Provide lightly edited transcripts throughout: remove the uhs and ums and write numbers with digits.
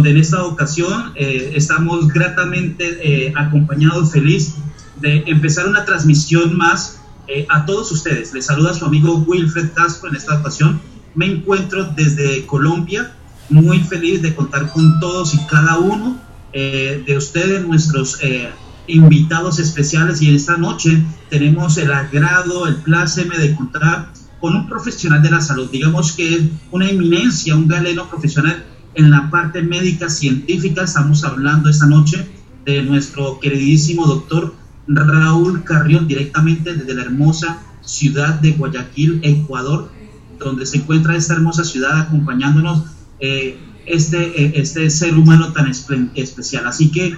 En esta ocasión estamos gratamente acompañados, feliz de empezar una transmisión más a todos ustedes. Les saluda su amigo Wilfred Castro en esta ocasión. Me encuentro desde Colombia, muy feliz de contar con todos y cada uno de ustedes, nuestros invitados especiales, y esta noche tenemos el agrado, el pláceme de contar con un profesional de la salud, digamos que es una eminencia, un galeno profesional en la parte médica científica. Estamos hablando esta noche de nuestro queridísimo doctor Raúl Carrión, directamente desde la hermosa ciudad de Guayaquil, Ecuador, donde se encuentra esta hermosa ciudad acompañándonos este ser humano tan especial. Así que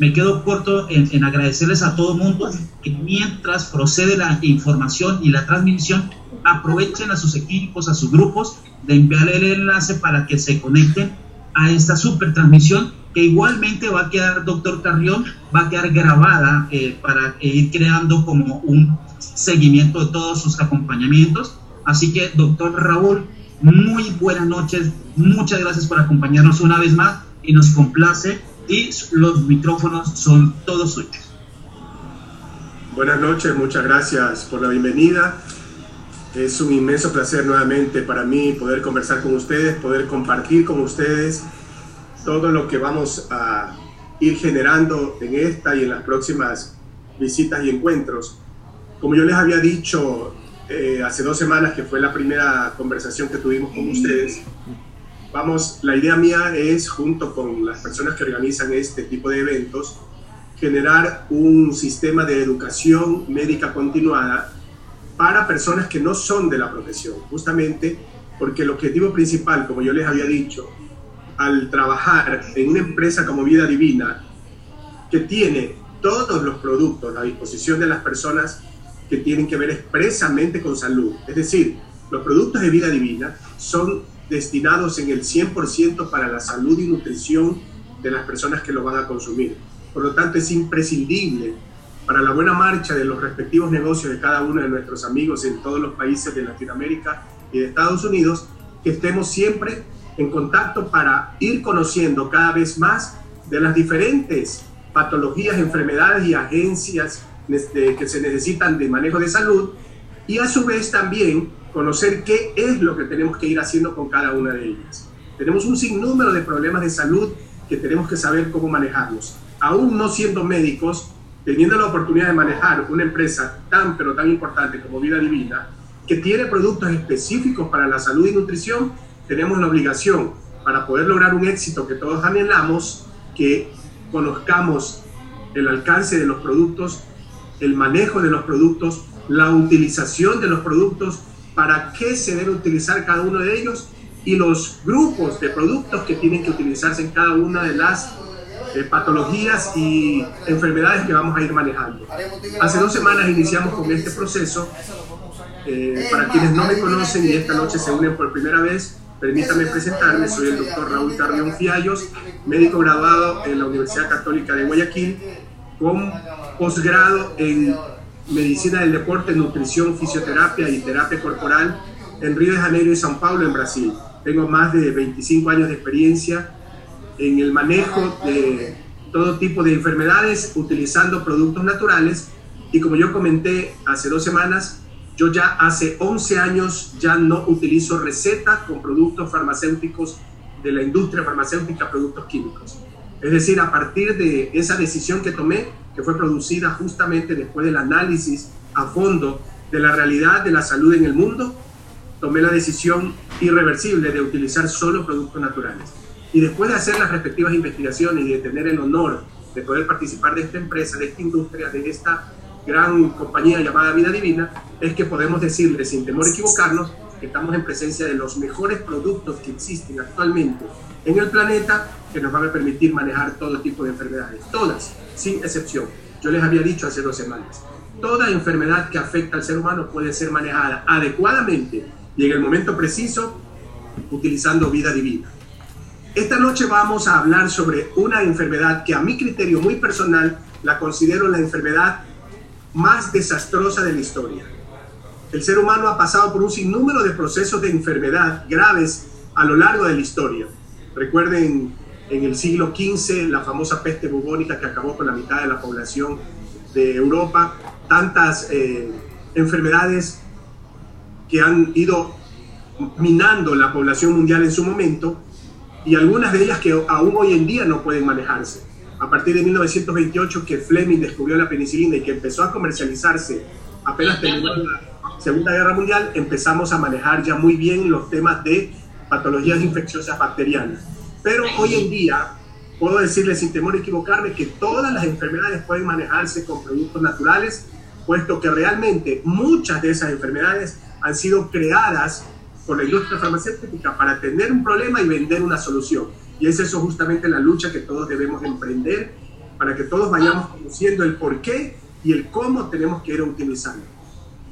me quedo corto en agradecerles a todo el mundo que mientras procede la información y la transmisión, aprovechen a sus equipos, a sus grupos, de enviarle el enlace para que se conecten a esta super transmisión, que igualmente va a quedar, doctor Carrión, va a quedar grabada para ir creando como un seguimiento de todos sus acompañamientos. Así que, doctor Raúl, muy buenas noches, muchas gracias por acompañarnos una vez más y nos complace, y los micrófonos son todos suyos. Buenas noches, muchas gracias por la bienvenida. Es un inmenso placer nuevamente para mí poder conversar con ustedes, poder compartir con ustedes todo lo que vamos a ir generando en esta y en las próximas visitas y encuentros. Como yo les había dicho hace 2 semanas, que fue la primera conversación que tuvimos con ustedes, la idea mía es, junto con las personas que organizan este tipo de eventos, generar un sistema de educación médica continuada para personas que no son de la profesión, justamente porque el objetivo principal, como yo les había dicho, al trabajar en una empresa como Vida Divina, que tiene todos los productos a disposición de las personas que tienen que ver expresamente con salud, es decir, los productos de Vida Divina son destinados en el 100% para la salud y nutrición de las personas que lo van a consumir. Por lo tanto, es imprescindible para la buena marcha de los respectivos negocios de cada uno de nuestros amigos en todos los países de Latinoamérica y de Estados Unidos, que estemos siempre en contacto para ir conociendo cada vez más de las diferentes patologías, enfermedades y agencias que se necesitan de manejo de salud, y a su vez también conocer qué es lo que tenemos que ir haciendo con cada una de ellas. Tenemos un sinnúmero de problemas de salud que tenemos que saber cómo manejarlos. Aún no siendo médicos, teniendo la oportunidad de manejar una empresa tan pero tan importante como Vida Divina, que tiene productos específicos para la salud y nutrición, tenemos la obligación, para poder lograr un éxito que todos anhelamos, que conozcamos el alcance de los productos, el manejo de los productos, la utilización de los productos, para qué se debe utilizar cada uno de ellos y los grupos de productos que tienen que utilizarse en cada una de las patologías y enfermedades que vamos a ir manejando. Hace 2 semanas iniciamos con este proceso. Para quienes no me conocen y esta noche se unen por primera vez, permítame presentarme. Soy el doctor Raúl Carrión Fiallos, médico graduado en la Universidad Católica de Guayaquil, con posgrado en Medicina del Deporte, Nutrición, Fisioterapia y Terapia Corporal en Río de Janeiro y São Paulo, en Brasil. Tengo más de 25 años de experiencia en el manejo de todo tipo de enfermedades utilizando productos naturales, y como yo comenté hace 2 semanas, yo ya hace 11 años ya no utilizo receta con productos farmacéuticos de la industria farmacéutica, productos químicos. Es decir, a partir de esa decisión que tomé, que fue producida justamente después del análisis a fondo de la realidad de la salud en el mundo, tomé la decisión irreversible de utilizar solo productos naturales. Y después de hacer las respectivas investigaciones y de tener el honor de poder participar de esta empresa, de esta industria, de esta gran compañía llamada Vida Divina, es que podemos decirle sin temor a equivocarnos que estamos en presencia de los mejores productos que existen actualmente en el planeta, que nos van a permitir manejar todo tipo de enfermedades, todas, sin excepción. Yo les había dicho hace 2 semanas, toda enfermedad que afecta al ser humano puede ser manejada adecuadamente y en el momento preciso utilizando Vida Divina. Esta noche vamos a hablar sobre una enfermedad que a mi criterio muy personal la considero la enfermedad más desastrosa de la historia. El ser humano ha pasado por un sinnúmero de procesos de enfermedad graves a lo largo de la historia. Recuerden en el siglo XV la famosa peste bubónica que acabó con la mitad de la población de Europa, tantas enfermedades que han ido minando la población mundial en su momento, y algunas de ellas que aún hoy en día no pueden manejarse. A partir de 1928, que Fleming descubrió la penicilina y que empezó a comercializarse apenas terminó la Segunda Guerra Mundial, empezamos a manejar ya muy bien los temas de patologías infecciosas bacterianas. Pero hoy en día puedo decirles sin temor a equivocarme que todas las enfermedades pueden manejarse con productos naturales, puesto que realmente muchas de esas enfermedades han sido creadas por la industria farmacéutica para tener un problema y vender una solución. Y es eso justamente la lucha que todos debemos emprender, para que todos vayamos conociendo el por qué y el cómo tenemos que ir utilizando.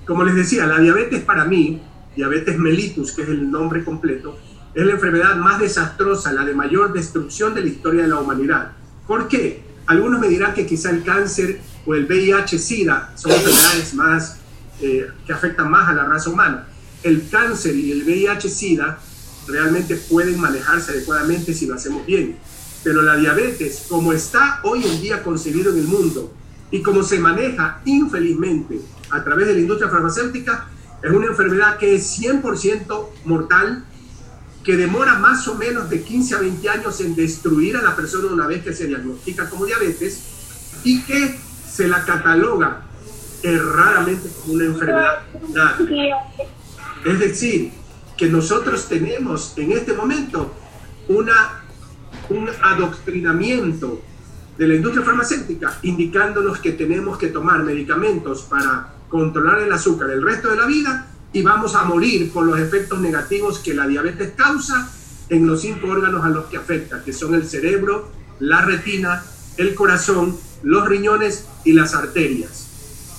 Como les decía, la diabetes para mí, diabetes mellitus, que es el nombre completo, es la enfermedad más desastrosa, la de mayor destrucción de la historia de la humanidad. ¿Por qué? Algunos me dirán que quizá el cáncer o el VIH-Sida son enfermedades más, que afectan más a la raza humana. El cáncer y el VIH-Sida realmente pueden manejarse adecuadamente si lo hacemos bien. Pero la diabetes, como está hoy en día concebido en el mundo y como se maneja infelizmente a través de la industria farmacéutica, es una enfermedad que es 100% mortal, que demora más o menos de 15 a 20 años en destruir a la persona una vez que se diagnostica como diabetes, y que se la cataloga erradamente como una enfermedad grave. Es decir, que nosotros tenemos en este momento un adoctrinamiento de la industria farmacéutica indicándonos que tenemos que tomar medicamentos para controlar el azúcar el resto de la vida, y vamos a morir por los efectos negativos que la diabetes causa en los 5 órganos a los que afecta, que son el cerebro, la retina, el corazón, los riñones y las arterias.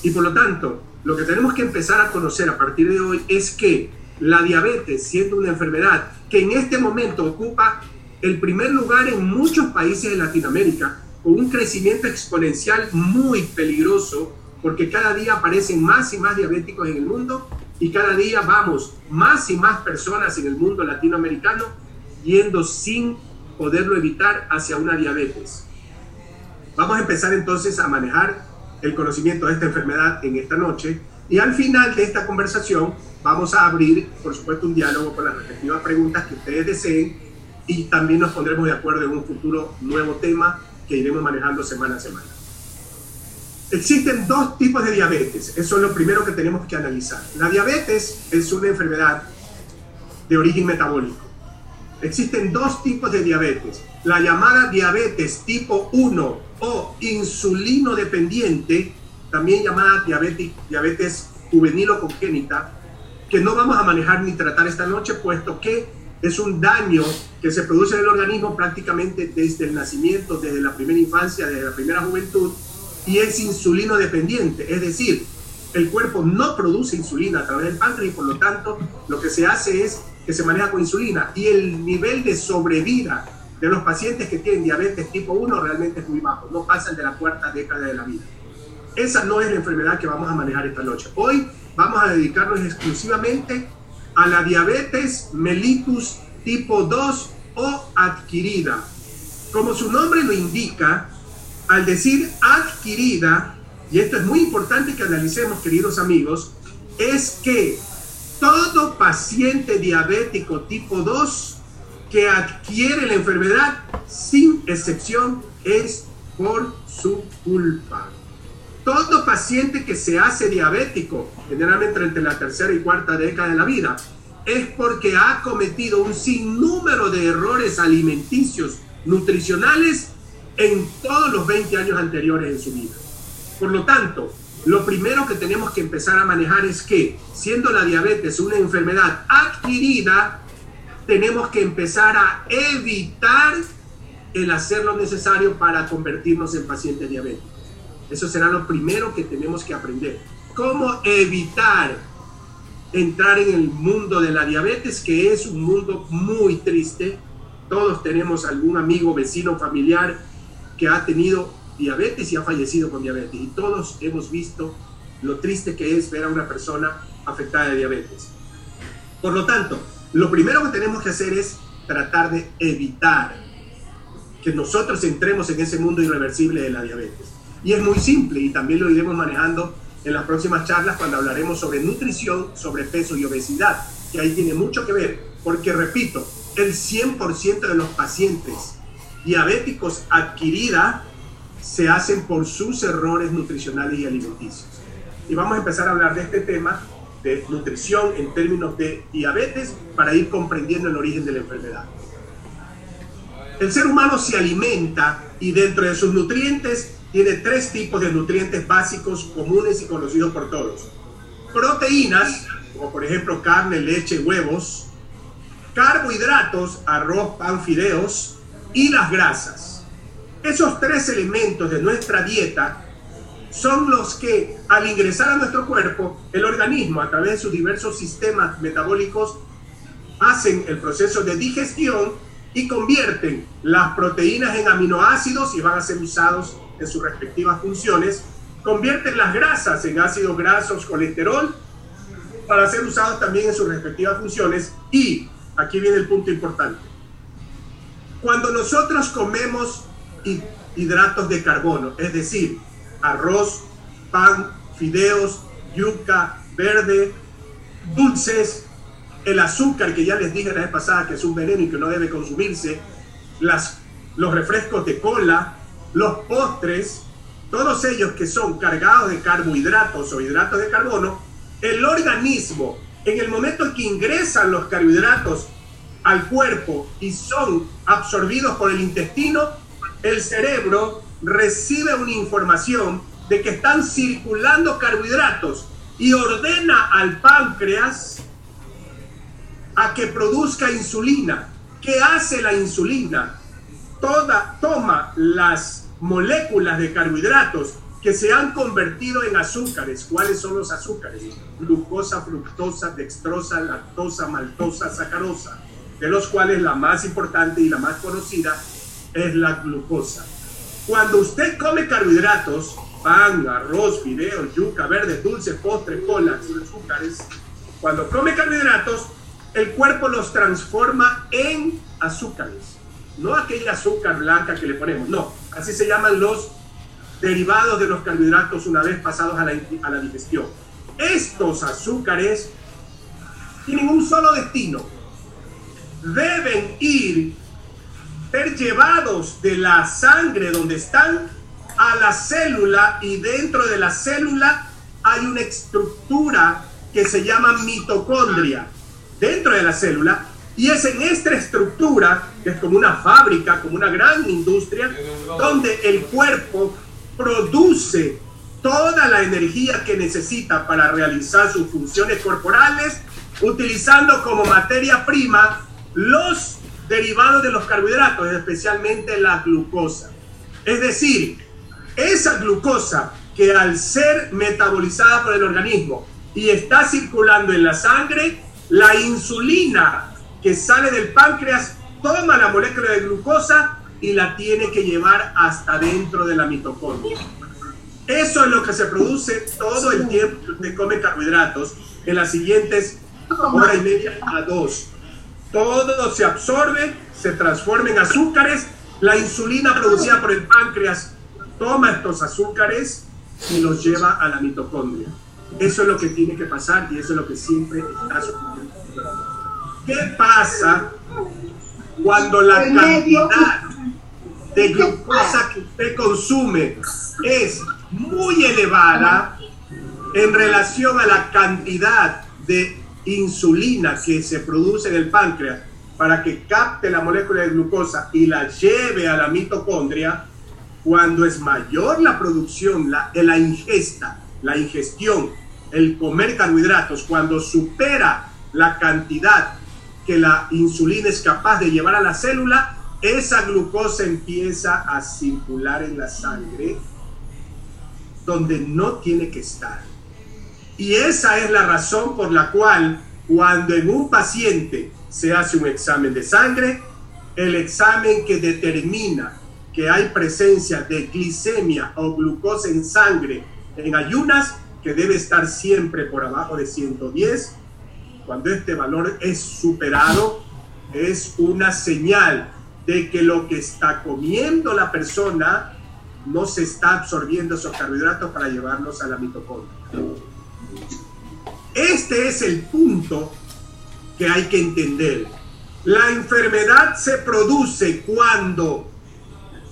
Y por lo tanto, lo que tenemos que empezar a conocer a partir de hoy es que la diabetes, siendo una enfermedad que en este momento ocupa el primer lugar en muchos países de Latinoamérica, con un crecimiento exponencial muy peligroso, porque cada día aparecen más y más diabéticos en el mundo, y cada día vamos más y más personas en el mundo latinoamericano yendo sin poderlo evitar hacia una diabetes. Vamos a empezar entonces a manejar el conocimiento de esta enfermedad en esta noche, y al final de esta conversación vamos a abrir, por supuesto, un diálogo con las respectivas preguntas que ustedes deseen, y también nos pondremos de acuerdo en un futuro nuevo tema que iremos manejando semana a semana. Existen 2 tipos de diabetes, eso es lo primero que tenemos que analizar. La diabetes es una enfermedad de origen metabólico. Existen 2 tipos de diabetes, la llamada diabetes tipo 1 o insulino dependiente, también llamada diabetes juvenil o congénita, que no vamos a manejar ni tratar esta noche, puesto que es un daño que se produce en el organismo prácticamente desde el nacimiento, desde la primera infancia, desde la primera juventud, y es insulino dependiente, es decir, el cuerpo no produce insulina a través del páncreas, y por lo tanto lo que se hace es que se maneja con insulina, y el nivel de sobrevida de los pacientes que tienen diabetes tipo 1 realmente es muy bajo, no pasan de la 4ª década de la vida. Esa no es la enfermedad que vamos a manejar esta noche. Hoy vamos a dedicarnos exclusivamente a la diabetes mellitus tipo 2 o adquirida. Como su nombre lo indica, al decir adquirida, y esto es muy importante que analicemos, queridos amigos, es que todo paciente diabético tipo 2 que adquiere la enfermedad, sin excepción, es por su culpa. Todo paciente que se hace diabético, generalmente entre la 3ª y 4ª década de la vida, es porque ha cometido un sinnúmero de errores alimenticios, nutricionales, en todos los 20 años anteriores en su vida. Por lo tanto, lo primero que tenemos que empezar a manejar es que, siendo la diabetes una enfermedad adquirida, tenemos que empezar a evitar el hacer lo necesario para convertirnos en pacientes diabéticos. Eso será lo primero que tenemos que aprender. ¿Cómo evitar entrar en el mundo de la diabetes, que es un mundo muy triste? Todos tenemos algún amigo, vecino, familiar que ha tenido diabetes y ha fallecido con diabetes, y todos hemos visto lo triste que es ver a una persona afectada de diabetes. Por lo tanto, lo primero que tenemos que hacer es tratar de evitar que nosotros entremos en ese mundo irreversible de la diabetes. Y es muy simple, y también lo iremos manejando en las próximas charlas cuando hablaremos sobre nutrición, sobrepeso y obesidad, que ahí tiene mucho que ver, porque repito, el 100% de los pacientes diabéticos adquirida se hacen por sus errores nutricionales y alimenticios. Y vamos a empezar a hablar de este tema de nutrición en términos de diabetes para ir comprendiendo el origen de la enfermedad. El ser humano se alimenta y dentro de sus nutrientes tiene 3 tipos de nutrientes básicos comunes y conocidos por todos. Proteínas, como por ejemplo carne, leche, huevos. Carbohidratos, arroz, pan, fideos. Y las grasas. Esos 3 elementos de nuestra dieta son los que al ingresar a nuestro cuerpo, el organismo a través de sus diversos sistemas metabólicos hacen el proceso de digestión y convierten las proteínas en aminoácidos y van a ser usados en sus respectivas funciones, convierten las grasas en ácidos grasos, colesterol, para ser usados también en sus respectivas funciones. Y aquí viene el punto importante. Cuando nosotros comemos hidratos de carbono, es decir, arroz, pan, fideos, yuca, verde, dulces, el azúcar que ya les dije la vez pasada que es un veneno y que no debe consumirse, los refrescos de cola, los postres, todos ellos que son cargados de carbohidratos o hidratos de carbono, el organismo, en el momento en que ingresan los carbohidratos al cuerpo y son absorbidos por el intestino, el cerebro recibe una información de que están circulando carbohidratos y ordena al páncreas a que produzca insulina. ¿Qué hace la insulina? Toma las moléculas de carbohidratos que se han convertido en azúcares. ¿Cuáles son los azúcares? Glucosa, fructosa, dextrosa, lactosa, maltosa, sacarosa, de los cuales la más importante y la más conocida es la glucosa. Cuando usted come carbohidratos, pan, arroz, fideos, yuca, verdes, dulces, postres, colas, azúcares, cuando come carbohidratos, el cuerpo los transforma en azúcares. No aquella azúcar blanca que le ponemos, no. Así se llaman los derivados de los carbohidratos una vez pasados a la digestión. Estos azúcares tienen un solo destino. Deben ser llevados de la sangre donde están a la célula, y dentro de la célula hay una estructura que se llama mitocondria dentro de la célula, y es en esta estructura, que es como una fábrica, como una gran industria, donde el cuerpo produce toda la energía que necesita para realizar sus funciones corporales, utilizando como materia prima los derivados de los carbohidratos, especialmente la glucosa. Es decir, esa glucosa que al ser metabolizada por el organismo y está circulando en la sangre, la insulina que sale del páncreas toma la molécula de glucosa y la tiene que llevar hasta dentro de la mitocondria. Eso es lo que se produce todo el tiempo que usted come carbohidratos en las siguientes hora y media a 2. Todo se absorbe, se transforma en azúcares. La insulina producida por el páncreas toma estos azúcares y los lleva a la mitocondria. Eso es lo que tiene que pasar y eso es lo que siempre está sucediendo. ¿Qué pasa cuando la cantidad de glucosa que usted consume es muy elevada en relación a la cantidad de insulina que se produce en el páncreas para que capte la molécula de glucosa y la lleve a la mitocondria? Cuando es mayor la producción, la ingesta, la ingestión, el comer carbohidratos, cuando supera la cantidad que la insulina es capaz de llevar a la célula, esa glucosa empieza a circular en la sangre donde no tiene que estar. Y esa es la razón por la cual cuando en un paciente se hace un examen de sangre, el examen que determina que hay presencia de glicemia o glucosa en sangre en ayunas, que debe estar siempre por abajo de 110, cuando este valor es superado, es una señal de que lo que está comiendo la persona no se está absorbiendo esos carbohidratos para llevarlos a la mitocondria. Este es el punto que hay que entender. La enfermedad se produce cuando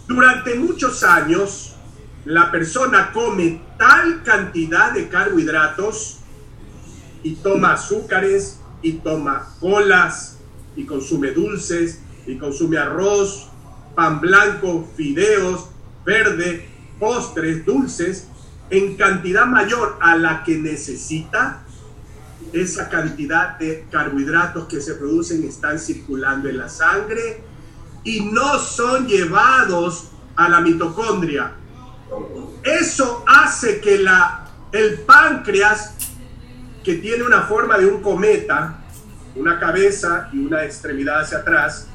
durante muchos años la persona come tal cantidad de carbohidratos y toma azúcares y toma colas y consume dulces y consume arroz, pan blanco, fideos, verde, postres, dulces, en cantidad mayor a la que necesita. Esa cantidad de carbohidratos que se producen están circulando en la sangre y no son llevados a la mitocondria. Eso hace que el páncreas, que tiene una forma de un cometa, una cabeza y una extremidad hacia atrás,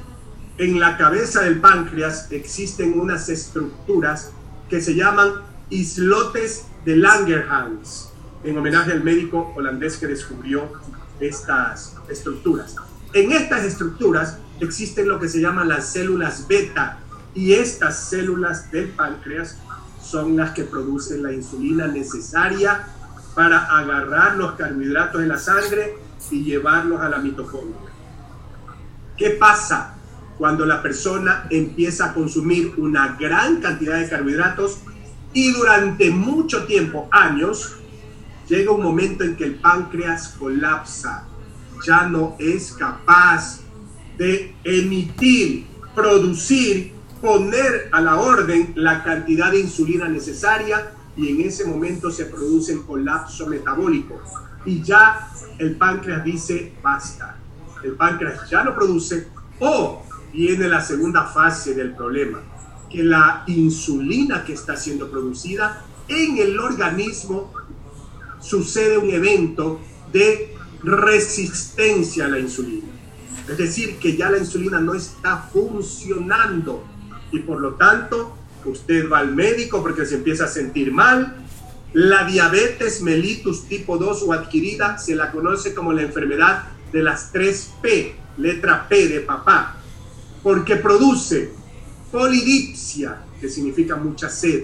en la cabeza del páncreas existen unas estructuras que se llaman islotes de Langerhans, en homenaje al médico holandés que descubrió estas estructuras. En estas estructuras existen lo que se llaman las células beta, y estas células del páncreas son las que producen la insulina necesaria para agarrar los carbohidratos en la sangre y llevarlos a la mitocondria. ¿Qué pasa cuando la persona empieza a consumir una gran cantidad de carbohidratos y durante mucho tiempo, años? Llega un momento en que el páncreas colapsa, ya no es capaz de emitir, producir, poner a la orden la cantidad de insulina necesaria, y en ese momento se produce el colapso metabólico y ya el páncreas dice basta. El páncreas ya no produce, o viene la segunda fase del problema, que la insulina que está siendo producida en el organismo sucede un evento de resistencia a la insulina. Es decir, que ya la insulina no está funcionando y por lo tanto usted va al médico porque se empieza a sentir mal. La diabetes mellitus tipo 2 o adquirida se la conoce como la enfermedad de las 3 P, letra P de papá, porque produce polidipsia, que significa mucha sed,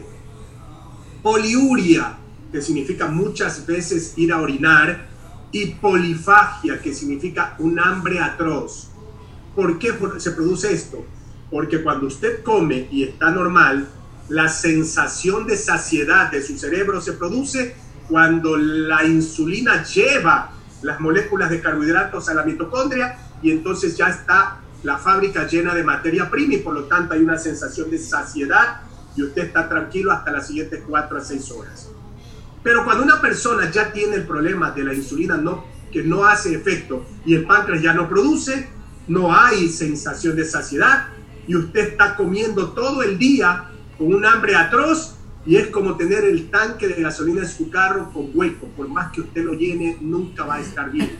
poliuria, que significa muchas veces ir a orinar, y polifagia, que significa un hambre atroz. ¿Por qué se produce esto? Porque cuando usted come y está normal, la sensación de saciedad de su cerebro se produce cuando la insulina lleva las moléculas de carbohidratos a la mitocondria, y entonces ya está la fábrica llena de materia prima y por lo tanto hay una sensación de saciedad y usted está tranquilo hasta las siguientes 4 a 6 horas. Pero cuando una persona ya tiene el problema de la insulina que no hace efecto y el páncreas ya no produce, no hay sensación de saciedad y usted está comiendo todo el día con un hambre atroz, y es como tener el tanque de gasolina en su carro con hueco. Por más que usted lo llene, nunca va a estar bien.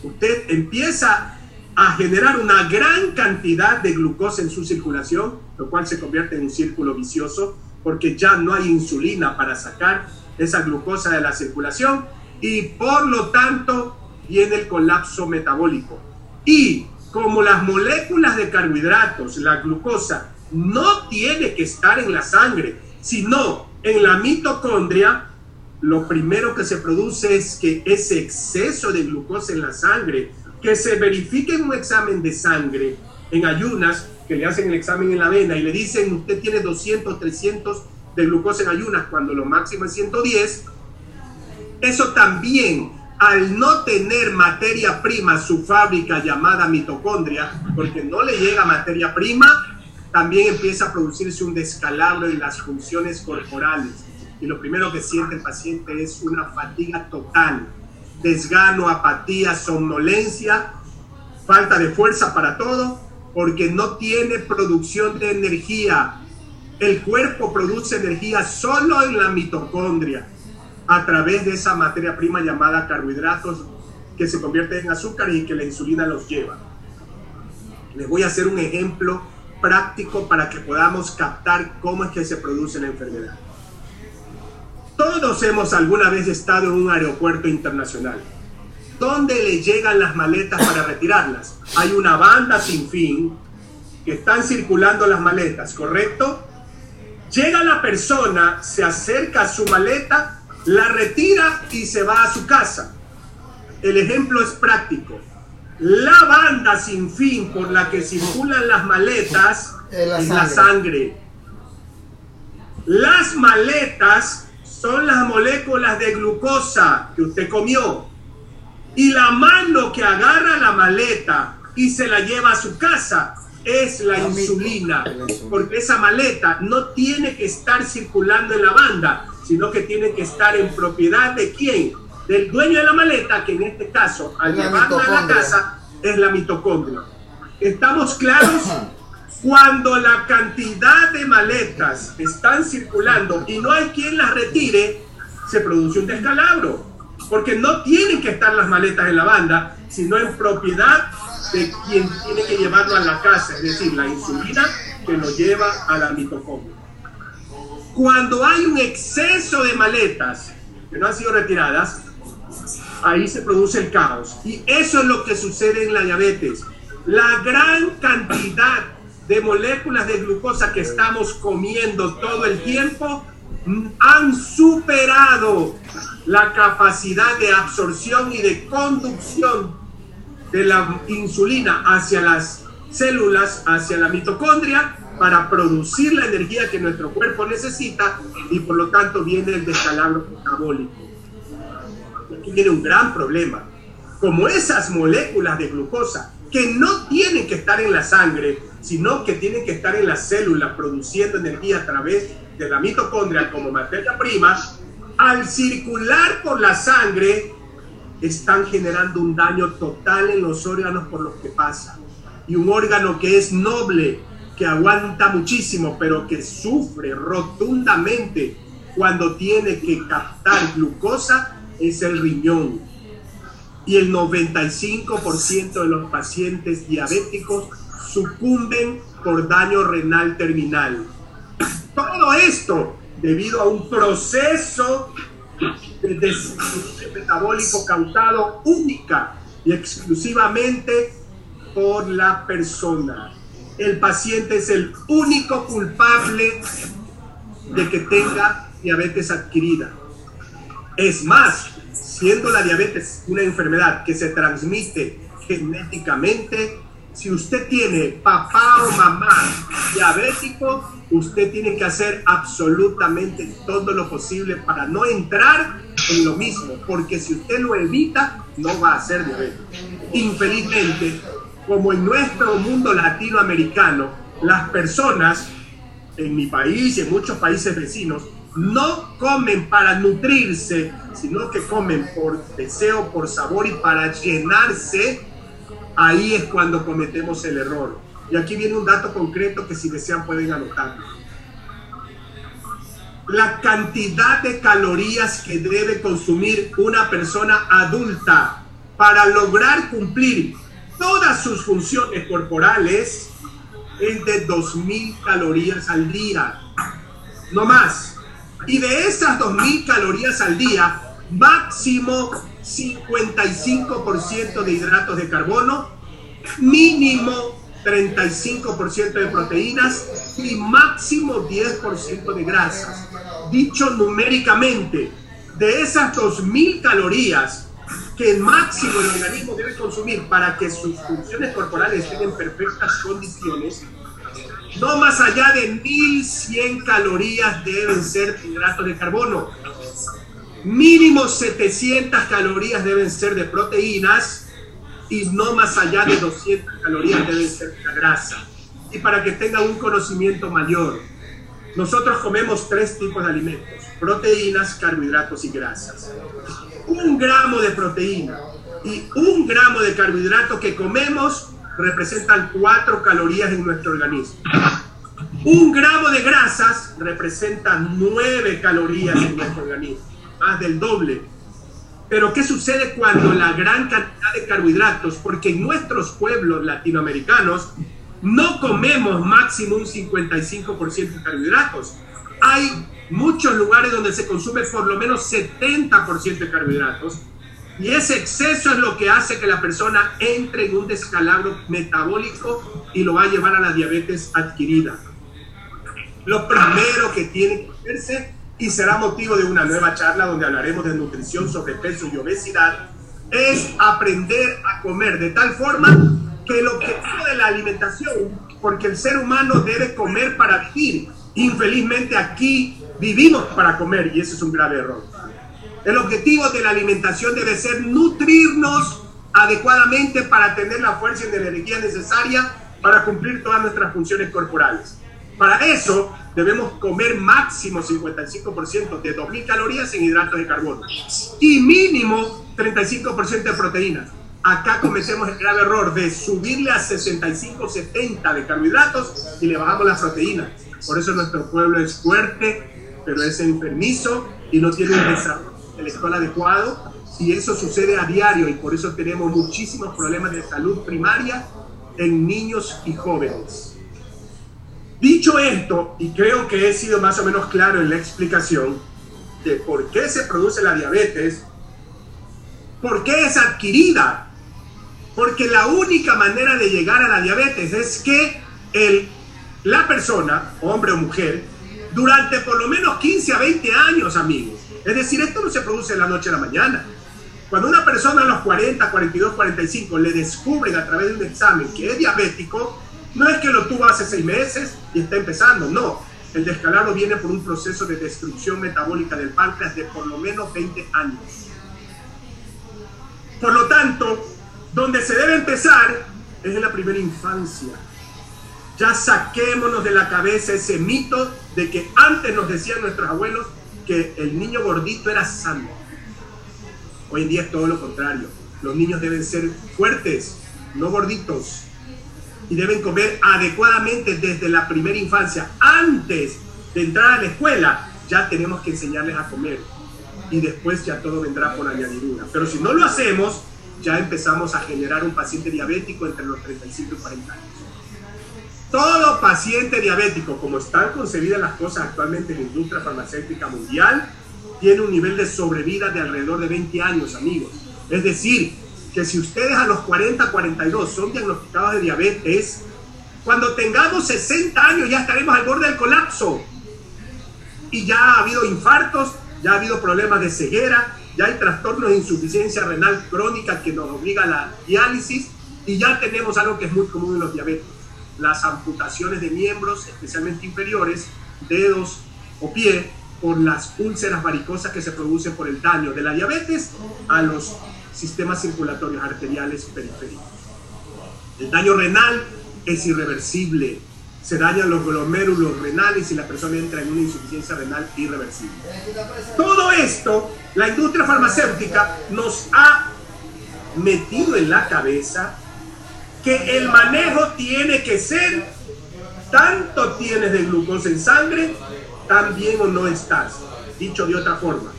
Usted empieza a generar una gran cantidad de glucosa en su circulación, lo cual se convierte en un círculo vicioso porque ya no hay insulina para sacar esa glucosa de la circulación y por lo tanto viene el colapso metabólico. Y como las moléculas de carbohidratos, la glucosa, no tiene que estar en la sangre, sino en la mitocondria, lo primero que se produce es que ese exceso de glucosa en la sangre, que se verifique en un examen de sangre en ayunas, que le hacen el examen en la vena y le dicen usted tiene 200, 300 de glucosa en ayunas cuando lo máximo es 110, eso también, al no tener materia prima, su fábrica llamada mitocondria, porque no le llega materia prima, también empieza a producirse un descalabro en las funciones corporales. Y lo primero que siente el paciente es una fatiga total, desgano, apatía, somnolencia, falta de fuerza para todo, porque no tiene producción de energía. El cuerpo produce energía solo en la mitocondria, a través de esa materia prima llamada carbohidratos, que se convierte en azúcar y que la insulina los lleva. Les voy a hacer un ejemplo práctico para que podamos captar cómo es que se produce la enfermedad. Todos hemos alguna vez estado en un aeropuerto internacional ¿dónde le llegan las maletas para retirarlas? Hay una banda sin fin que están circulando las maletas, ¿correcto? Llega la persona, se acerca a su maleta, la retira y se va a su casa. El ejemplo es práctico. La banda sin fin por la que circulan las maletas es la sangre. Las maletas son las moléculas de glucosa que usted comió. Y la mano que agarra la maleta y se la lleva a su casa es la insulina, porque esa maleta no tiene que estar circulando en la banda, sino que tiene que estar en propiedad de ¿quién? Del dueño de la maleta, que en este caso, al llevarla a la casa, es la mitocondria. ¿Estamos claros? Cuando la cantidad de maletas están circulando y no hay quien las retire, se produce un descalabro, porque no tienen que estar las maletas en la banda, sino en propiedad de quien tiene que llevarlo a la casa, es decir, la insulina que lo lleva a la mitocondria. Cuando hay un exceso de maletas que no han sido retiradas, ahí se produce el caos. Y eso es lo que sucede en la diabetes. La gran cantidad de moléculas de glucosa que estamos comiendo todo el tiempo han superado la capacidad de absorción y de conducción de la insulina hacia las células, hacia la mitocondria, para producir la energía que nuestro cuerpo necesita, y por lo tanto viene el descalabro metabólico. Aquí viene un gran problema. Como esas moléculas de glucosa que no tienen que estar en la sangre, sino que tienen que estar en las células produciendo energía a través de la mitocondria como materia prima, al circular por la sangre están generando un daño total en los órganos por los que pasa. Y un órgano que es noble, que aguanta muchísimo, pero que sufre rotundamente cuando tiene que captar glucosa, es el riñón. Y el 95% de los pacientes diabéticos sucumben por daño renal terminal. Todo esto debido a un proceso de desequilibrio metabólico causado única y exclusivamente por la persona. El paciente es el único culpable de que tenga diabetes adquirida. Es más, siendo la diabetes una enfermedad que se transmite genéticamente, si usted tiene papá o mamá diabético, usted tiene que hacer absolutamente todo lo posible para no entrar en lo mismo, porque si usted lo evita, no va a ser diabético. Infelizmente, como en nuestro mundo latinoamericano, las personas en mi país y en muchos países vecinos no comen para nutrirse, sino que comen por deseo, por sabor y para llenarse. Ahí es cuando cometemos el error. Y aquí viene un dato concreto que si desean pueden anotar. La cantidad de calorías que debe consumir una persona adulta para lograr cumplir todas sus funciones corporales es de 2.000 calorías al día, no más. Y de esas 2.000 calorías al día, máximo 55% de hidratos de carbono, mínimo 35% de proteínas y máximo 10% de grasas. Dicho numéricamente, de esas 2.000 calorías que el máximo el organismo debe consumir para que sus funciones corporales estén en perfectas condiciones, no más allá de 1.100 calorías deben ser hidratos de carbono. Mínimo 700 calorías deben ser de proteínas y no más allá de 200 calorías deben ser de grasa. Y para que tengan un conocimiento mayor, nosotros comemos 3 tipos de alimentos: proteínas, carbohidratos y grasas. 1 gramo de proteína y 1 gramo de carbohidrato que comemos representan 4 calorías en nuestro organismo. 1 gramo de grasas representa 9 calorías en nuestro organismo, más del doble. Pero ¿qué sucede cuando la gran cantidad de carbohidratos? Porque en nuestros pueblos latinoamericanos no comemos máximo un 55% de carbohidratos. Hay muchos lugares donde se consume por lo menos 70% de carbohidratos Y ese exceso es lo que hace que la persona entre en un descalabro metabólico y lo va a llevar a la diabetes adquirida. Lo primero que tiene que hacerse, y será motivo de una nueva charla donde hablaremos de nutrición, sobrepeso y obesidad, es aprender a comer de tal forma que el objetivo de la alimentación, porque el ser humano debe comer para vivir. Infelizmente aquí vivimos para comer y ese es un grave error. El objetivo de la alimentación debe ser nutrirnos adecuadamente para tener la fuerza y la energía necesaria para cumplir todas nuestras funciones corporales. Para eso debemos comer máximo 55% de 2.000 calorías en hidratos de carbono y mínimo 35% de proteínas. Acá cometemos el grave error de subirle a 65-70 de carbohidratos y le bajamos las proteínas. Por eso nuestro pueblo es fuerte, pero es enfermizo y no tiene un desarrollo intelectual adecuado, y eso sucede a diario, y por eso tenemos muchísimos problemas de salud primaria en niños y jóvenes. Dicho esto, y creo que he sido más o menos claro en la explicación de por qué se produce la diabetes, por qué es adquirida, porque la única manera de llegar a la diabetes es que la persona, hombre o mujer, durante por lo menos 15 a 20 años, amigos. Es decir, esto no se produce de la noche a la mañana. Cuando una persona a los 40, 42, 45 le descubren a través de un examen que es diabético, no es que lo tuvo hace 6 meses y está empezando, no. El descalabro viene por un proceso de destrucción metabólica del páncreas de por lo menos 20 años. Por lo tanto, donde se debe empezar es en la primera infancia. Ya saquémonos de la cabeza ese mito de que antes nos decían nuestros abuelos que el niño gordito era sano. Hoy en día es todo lo contrario. Los niños deben ser fuertes, no gorditos, y deben comer adecuadamente desde la primera infancia. Antes de entrar a la escuela ya tenemos que enseñarles a comer, y después ya todo vendrá por añadidura. Pero si no lo hacemos, ya empezamos a generar un paciente diabético entre los 35 y 40 años. Todo paciente diabético, como están concebidas las cosas actualmente en la industria farmacéutica mundial, tiene un nivel de sobrevida de alrededor de 20 años, amigos. Es decir, que si ustedes a los 40, 42 son diagnosticados de diabetes, cuando tengamos 60 años ya estaremos al borde del colapso. Y ya ha habido infartos, ya ha habido problemas de ceguera, ya hay trastornos de insuficiencia renal crónica que nos obliga a la diálisis, y ya tenemos algo que es muy común en los diabéticos: las amputaciones de miembros, especialmente inferiores, dedos o pie, por las úlceras varicosas que se producen por el daño de la diabetes a los sistemas circulatorios arteriales periféricos. El daño renal es irreversible. Se dañan los glomérulos renales y la persona entra en una insuficiencia renal irreversible. Todo esto, la industria farmacéutica nos ha metido en la cabeza que el manejo tiene que ser: tanto tienes de glucosa en sangre, tan bien o no estás. Dicho de otra forma,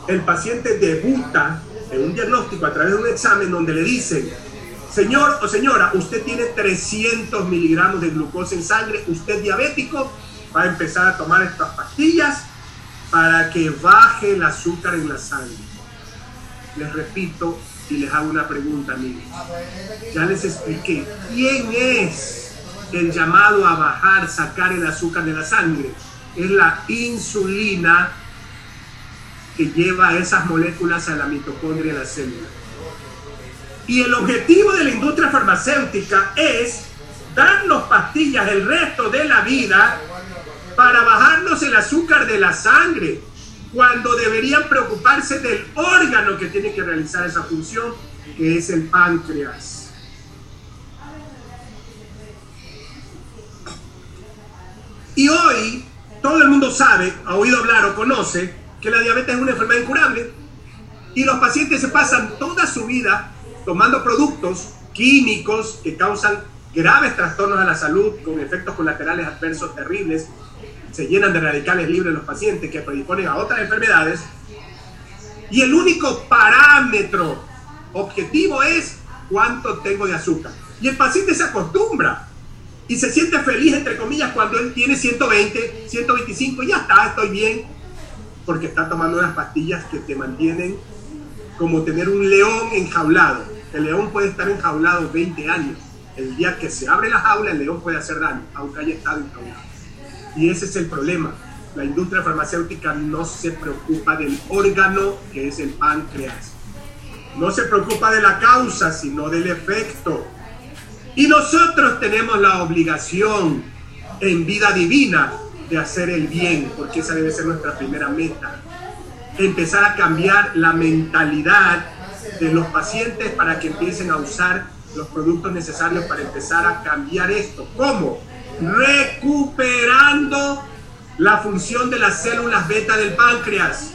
el paciente debuta en un diagnóstico a través de un examen donde le dicen: señor o señora, usted tiene 300 miligramos de glucosa en sangre, usted es diabético, va a empezar a tomar estas pastillas para que baje el azúcar en la sangre. Les repito y les hago una pregunta, amigos. Ya les expliqué quién es el llamado a bajar, sacar el azúcar de la sangre. Es la insulina, que lleva esas moléculas a la mitocondria de la célula. Y el objetivo de la industria farmacéutica es darnos pastillas el resto de la vida para bajarnos el azúcar de la sangre, cuando deberían preocuparse del órgano que tiene que realizar esa función, que es el páncreas. Y hoy todo el mundo sabe, ha oído hablar o conoce que la diabetes es una enfermedad incurable, y los pacientes se pasan toda su vida tomando productos químicos que causan graves trastornos a la salud con efectos colaterales adversos terribles. Se llenan de radicales libres los pacientes que predisponen a otras enfermedades, y el único parámetro objetivo es cuánto tengo de azúcar, y el paciente se acostumbra y se siente feliz, entre comillas, cuando él tiene 120, 125, y ya está, estoy bien, porque está tomando unas pastillas que te mantienen como tener un león enjaulado. El león puede estar enjaulado 20 años. El día que se abre la jaula, el león puede hacer daño, aunque haya estado enjaulado. Y ese es el problema. La industria farmacéutica no se preocupa del órgano que es el páncreas. No se preocupa de la causa, sino del efecto. Y nosotros tenemos la obligación en vida divina de hacer el bien, porque esa debe ser nuestra primera meta. Empezar a cambiar la mentalidad de los pacientes para que empiecen a usar los productos necesarios para empezar a cambiar esto. ¿Cómo? Recuperando la función de las células beta del páncreas.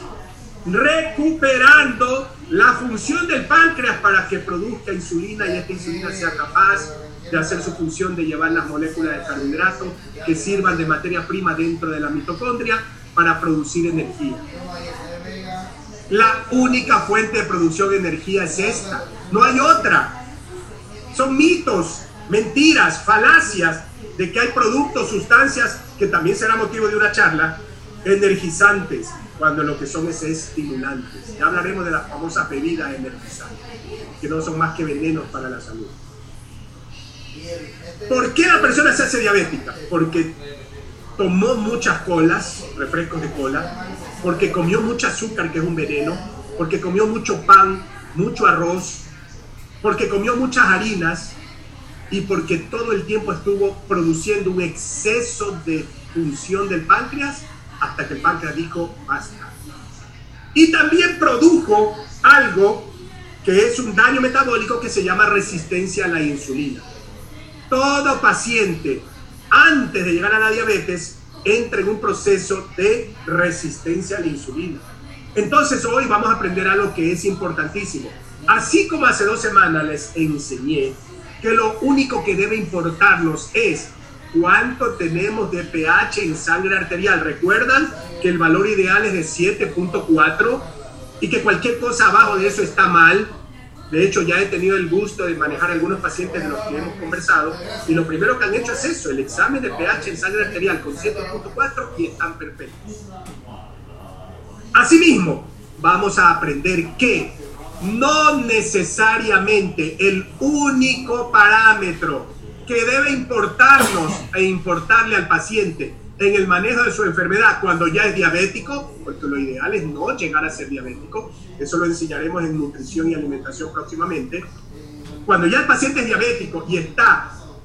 Recuperando la función del páncreas para que produzca insulina y esta insulina sea capaz de hacer su función de llevar las moléculas de carbohidrato que sirvan de materia prima dentro de la mitocondria para producir energía. La única fuente de producción de energía es esta, no hay otra. Son mitos, mentiras, falacias de que hay productos, sustancias, que también será motivo de una charla, energizantes, cuando lo que son es estimulantes. Ya hablaremos de las famosas bebidas energizantes, que no son más que venenos para la salud. ¿Por qué la persona se hace diabética? Porque tomó muchas colas, refrescos de cola, porque comió mucho azúcar, que es un veneno, porque comió mucho pan, mucho arroz, porque comió muchas harinas y porque todo el tiempo estuvo produciendo un exceso de función del páncreas hasta que el páncreas dijo basta. Y también produjo algo que es un daño metabólico que se llama resistencia a la insulina. Todo paciente, antes de llegar a la diabetes, entra en un proceso de resistencia a la insulina. Entonces hoy vamos a aprender algo que es importantísimo. Así como hace 2 semanas les enseñé que lo único que debe importarnos es cuánto tenemos de pH en sangre arterial. ¿Recuerdan que el valor ideal es de 7.4 y que cualquier cosa abajo de eso está mal? De hecho, ya he tenido el gusto de manejar algunos pacientes de los que hemos conversado y lo primero que han hecho es eso, el examen de pH en sangre arterial con 7.4 y están perfectos. Asimismo, vamos a aprender que no necesariamente el único parámetro que debe importarnos e importarle al paciente en el manejo de su enfermedad cuando ya es diabético, porque lo ideal es no llegar a ser diabético, eso lo enseñaremos en nutrición y alimentación próximamente. Cuando ya el paciente es diabético y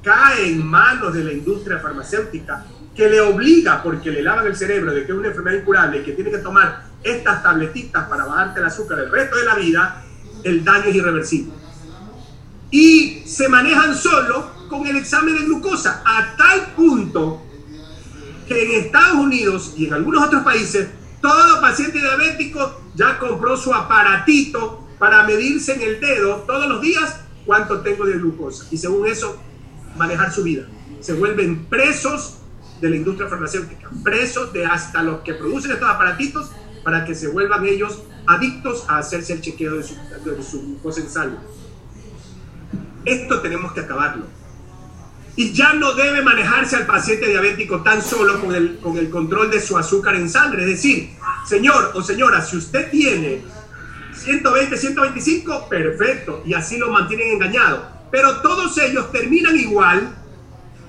cae en manos de la industria farmacéutica que le obliga, porque le lavan el cerebro de que es una enfermedad incurable y que tiene que tomar estas tabletitas para bajarte el azúcar el resto de la vida, el daño es irreversible. Y se manejan solo con el examen de glucosa, a tal punto que en Estados Unidos y en algunos otros países, todo paciente diabético ya compró su aparatito para medirse en el dedo todos los días cuánto tengo de glucosa. Y según eso, manejar su vida. Se vuelven presos de la industria farmacéutica, presos de hasta los que producen estos aparatitos para que se vuelvan ellos adictos a hacerse el chequeo de su glucosa en sangre. Esto tenemos que acabarlo. Y ya no debe manejarse al paciente diabético tan solo con el control de su azúcar en sangre. Es decir, señor o señora, si usted tiene 120, 125, perfecto, y así lo mantienen engañado. Pero todos ellos terminan igual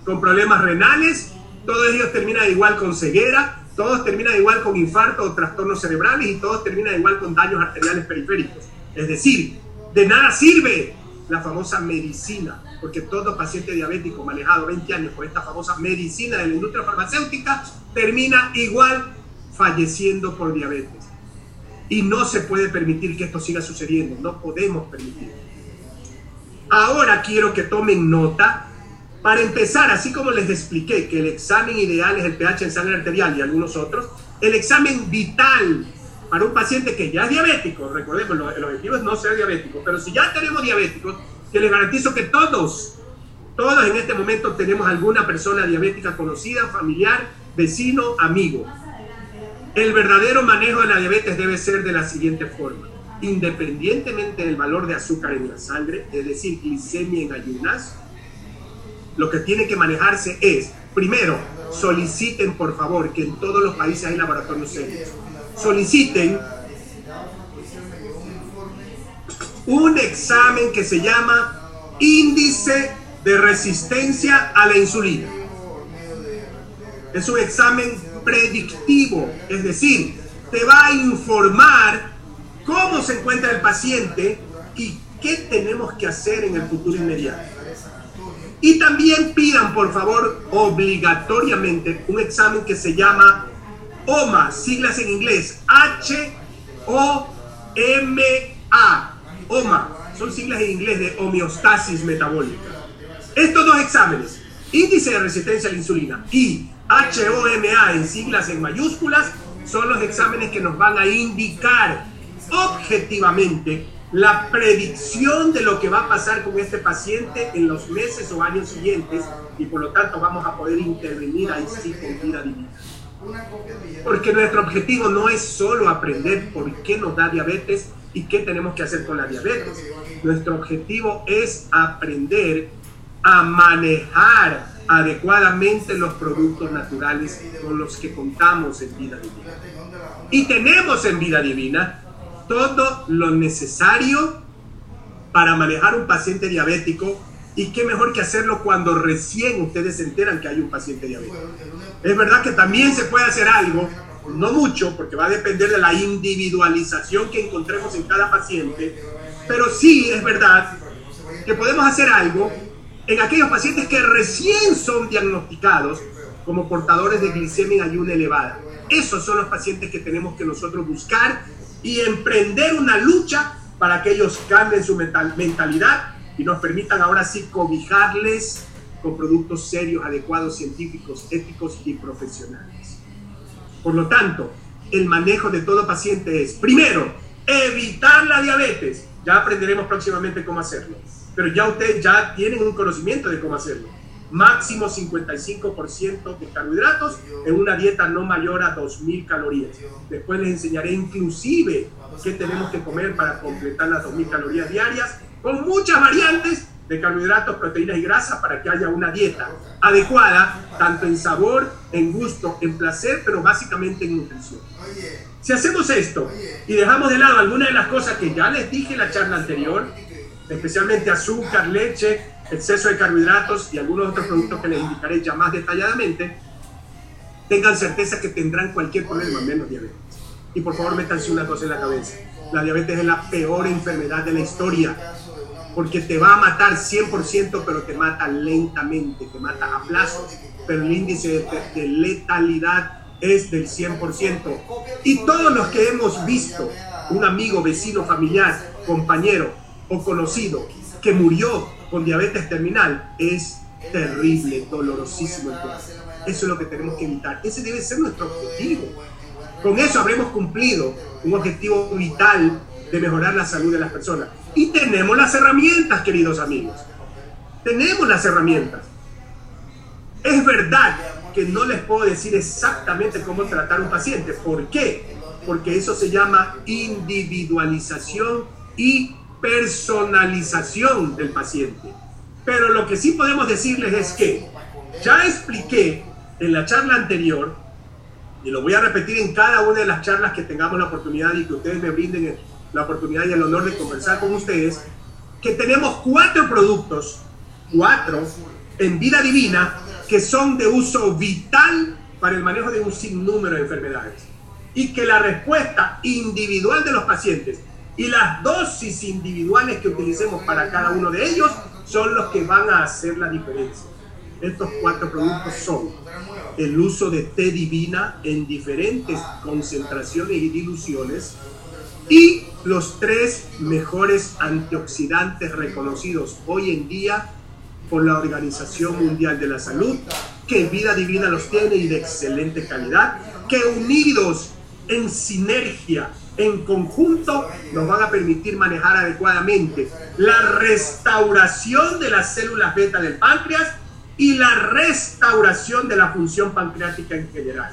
con problemas renales, todos ellos terminan igual con ceguera, todos terminan igual con infarto o trastornos cerebrales y todos terminan igual con daños arteriales periféricos. Es decir, de nada sirve la famosa medicina, porque todo paciente diabético manejado 20 años por esta famosa medicina de la industria farmacéutica termina igual falleciendo por diabetes. Y no se puede permitir que esto siga sucediendo, no podemos permitirlo. Ahora quiero que tomen nota. Para empezar, así como les expliqué que el examen ideal es el pH en sangre arterial y algunos otros, el examen vital para un paciente que ya es diabético, recordemos, el objetivo es no ser diabético, pero si ya tenemos diabéticos, que les garantizo que todos en este momento tenemos alguna persona diabética conocida, familiar, vecino, amigo. El verdadero manejo de la diabetes debe ser de la siguiente forma. Independientemente del valor de azúcar en la sangre, es decir, glicemia en ayunas, lo que tiene que manejarse es, primero, soliciten por favor, que en todos los países hay laboratorios serios, soliciten un examen que se llama índice de resistencia a la insulina. Es un examen predictivo, es decir, te va a informar cómo se encuentra el paciente y qué tenemos que hacer en el futuro inmediato. Y también pidan, por favor, obligatoriamente un examen que se llama HOMA, siglas en inglés, H-O-M-A, HOMA, son siglas en inglés de homeostasis metabólica. Estos dos exámenes, índice de resistencia a la insulina y HOMA en siglas en mayúsculas, son los exámenes que nos van a indicar objetivamente la predicción de lo que va a pasar con este paciente en los meses o años siguientes, y por lo tanto vamos a poder intervenir ahí sí con vida divina. Porque nuestro objetivo no es solo aprender por qué nos da diabetes y qué tenemos que hacer con la diabetes. Nuestro objetivo es aprender a manejar adecuadamente los productos naturales con los que contamos en Vida Divina. Y tenemos en Vida Divina todo lo necesario para manejar un paciente diabético, y qué mejor que hacerlo cuando recién ustedes se enteran que hay un paciente diabético. Es verdad que también se puede hacer algo, no mucho, porque va a depender de la individualización que encontremos en cada paciente, pero sí es verdad que podemos hacer algo en aquellos pacientes que recién son diagnosticados como portadores de glicemia en ayuno elevada. Esos son los pacientes que tenemos que nosotros buscar y emprender una lucha para que ellos cambien su mentalidad y nos permitan ahora sí cobijarles con productos serios, adecuados, científicos, éticos y profesionales. Por lo tanto, el manejo de todo paciente es, primero, evitar la diabetes. Ya aprenderemos próximamente cómo hacerlo, pero ya ustedes ya tienen un conocimiento de cómo hacerlo. Máximo 55% de carbohidratos en una dieta no mayor a 2.000 calorías. Después les enseñaré inclusive qué tenemos que comer para completar las 2.000 calorías diarias, con muchas variantes de carbohidratos, proteínas y grasa, para que haya una dieta adecuada, tanto en sabor, en gusto, en placer, pero básicamente en nutrición. Si hacemos esto y dejamos de lado algunas de las cosas que ya les dije en la charla anterior, especialmente azúcar, leche, exceso de carbohidratos y algunos otros productos que les indicaré ya más detalladamente, tengan certeza que tendrán cualquier problema menos diabetes. Y por favor, métanse una cosa en la cabeza: la diabetes es la peor enfermedad de la historia, porque te va a matar 100%, pero te mata lentamente, te mata a plazos, pero el índice de letalidad es del 100%. Y todos los que hemos visto un amigo, vecino, familiar, compañero o conocido que murió con diabetes terminal, es terrible, dolorosísimo el cuadro. Eso es lo que tenemos que evitar. Ese debe ser nuestro objetivo. Con eso habremos cumplido un objetivo vital de mejorar la salud de las personas. Y tenemos las herramientas, queridos amigos. Tenemos las herramientas. Es verdad que no les puedo decir exactamente cómo tratar a un paciente. ¿Por qué? Porque eso se llama individualización y personalización del paciente. Pero lo que sí podemos decirles es que ya expliqué en la charla anterior, y lo voy a repetir en cada una de las charlas que tengamos la oportunidad y que ustedes me brinden la oportunidad y el honor de conversar con ustedes, que tenemos 4 productos, 4 en Vida Divina, que son de uso vital para el manejo de un sinnúmero de enfermedades, y que la respuesta individual de los pacientes y las dosis individuales que utilicemos para cada uno de ellos son los que van a hacer la diferencia. Estos 4 productos son el uso de té divina en diferentes concentraciones y diluciones, y los 3 mejores antioxidantes reconocidos hoy en día por la Organización Mundial de la Salud, que Vida Divina los tiene y de excelente calidad, que unidos en sinergia, en conjunto, nos van a permitir manejar adecuadamente la restauración de las células beta del páncreas y la restauración de la función pancreática en general,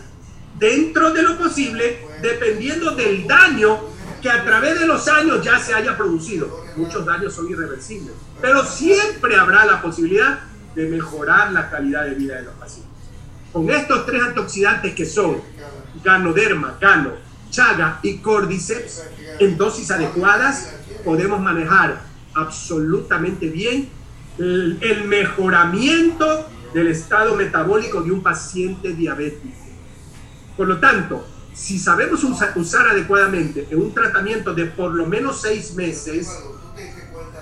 dentro de lo posible, dependiendo del daño que a través de los años ya se haya producido. Muchos daños son irreversibles, pero siempre habrá la posibilidad de mejorar la calidad de vida de los pacientes. Con estos 3 antioxidantes, que son Ganoderma, Gano, Chaga y Cordyceps, en dosis adecuadas, podemos manejar absolutamente bien el mejoramiento del estado metabólico de un paciente diabético. Por lo tanto, si sabemos usar adecuadamente en un tratamiento de por lo menos 6 meses,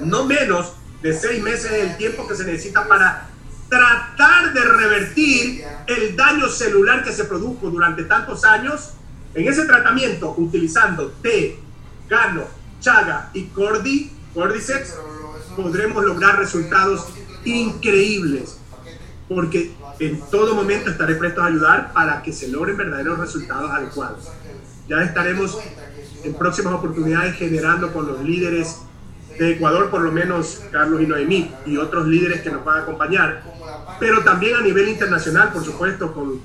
no menos de 6 meses es el tiempo que se necesita para tratar de revertir el daño celular que se produjo durante tantos años, en ese tratamiento, utilizando té, gano, chaga y cordyceps, podremos lograr resultados increíbles, porque en todo momento estaré presto a ayudar para que se logren verdaderos resultados adecuados. Ya estaremos en próximas oportunidades generando con los líderes de Ecuador, por lo menos Carlos y Noemí, y otros líderes que nos van a acompañar, pero también a nivel internacional, por supuesto, con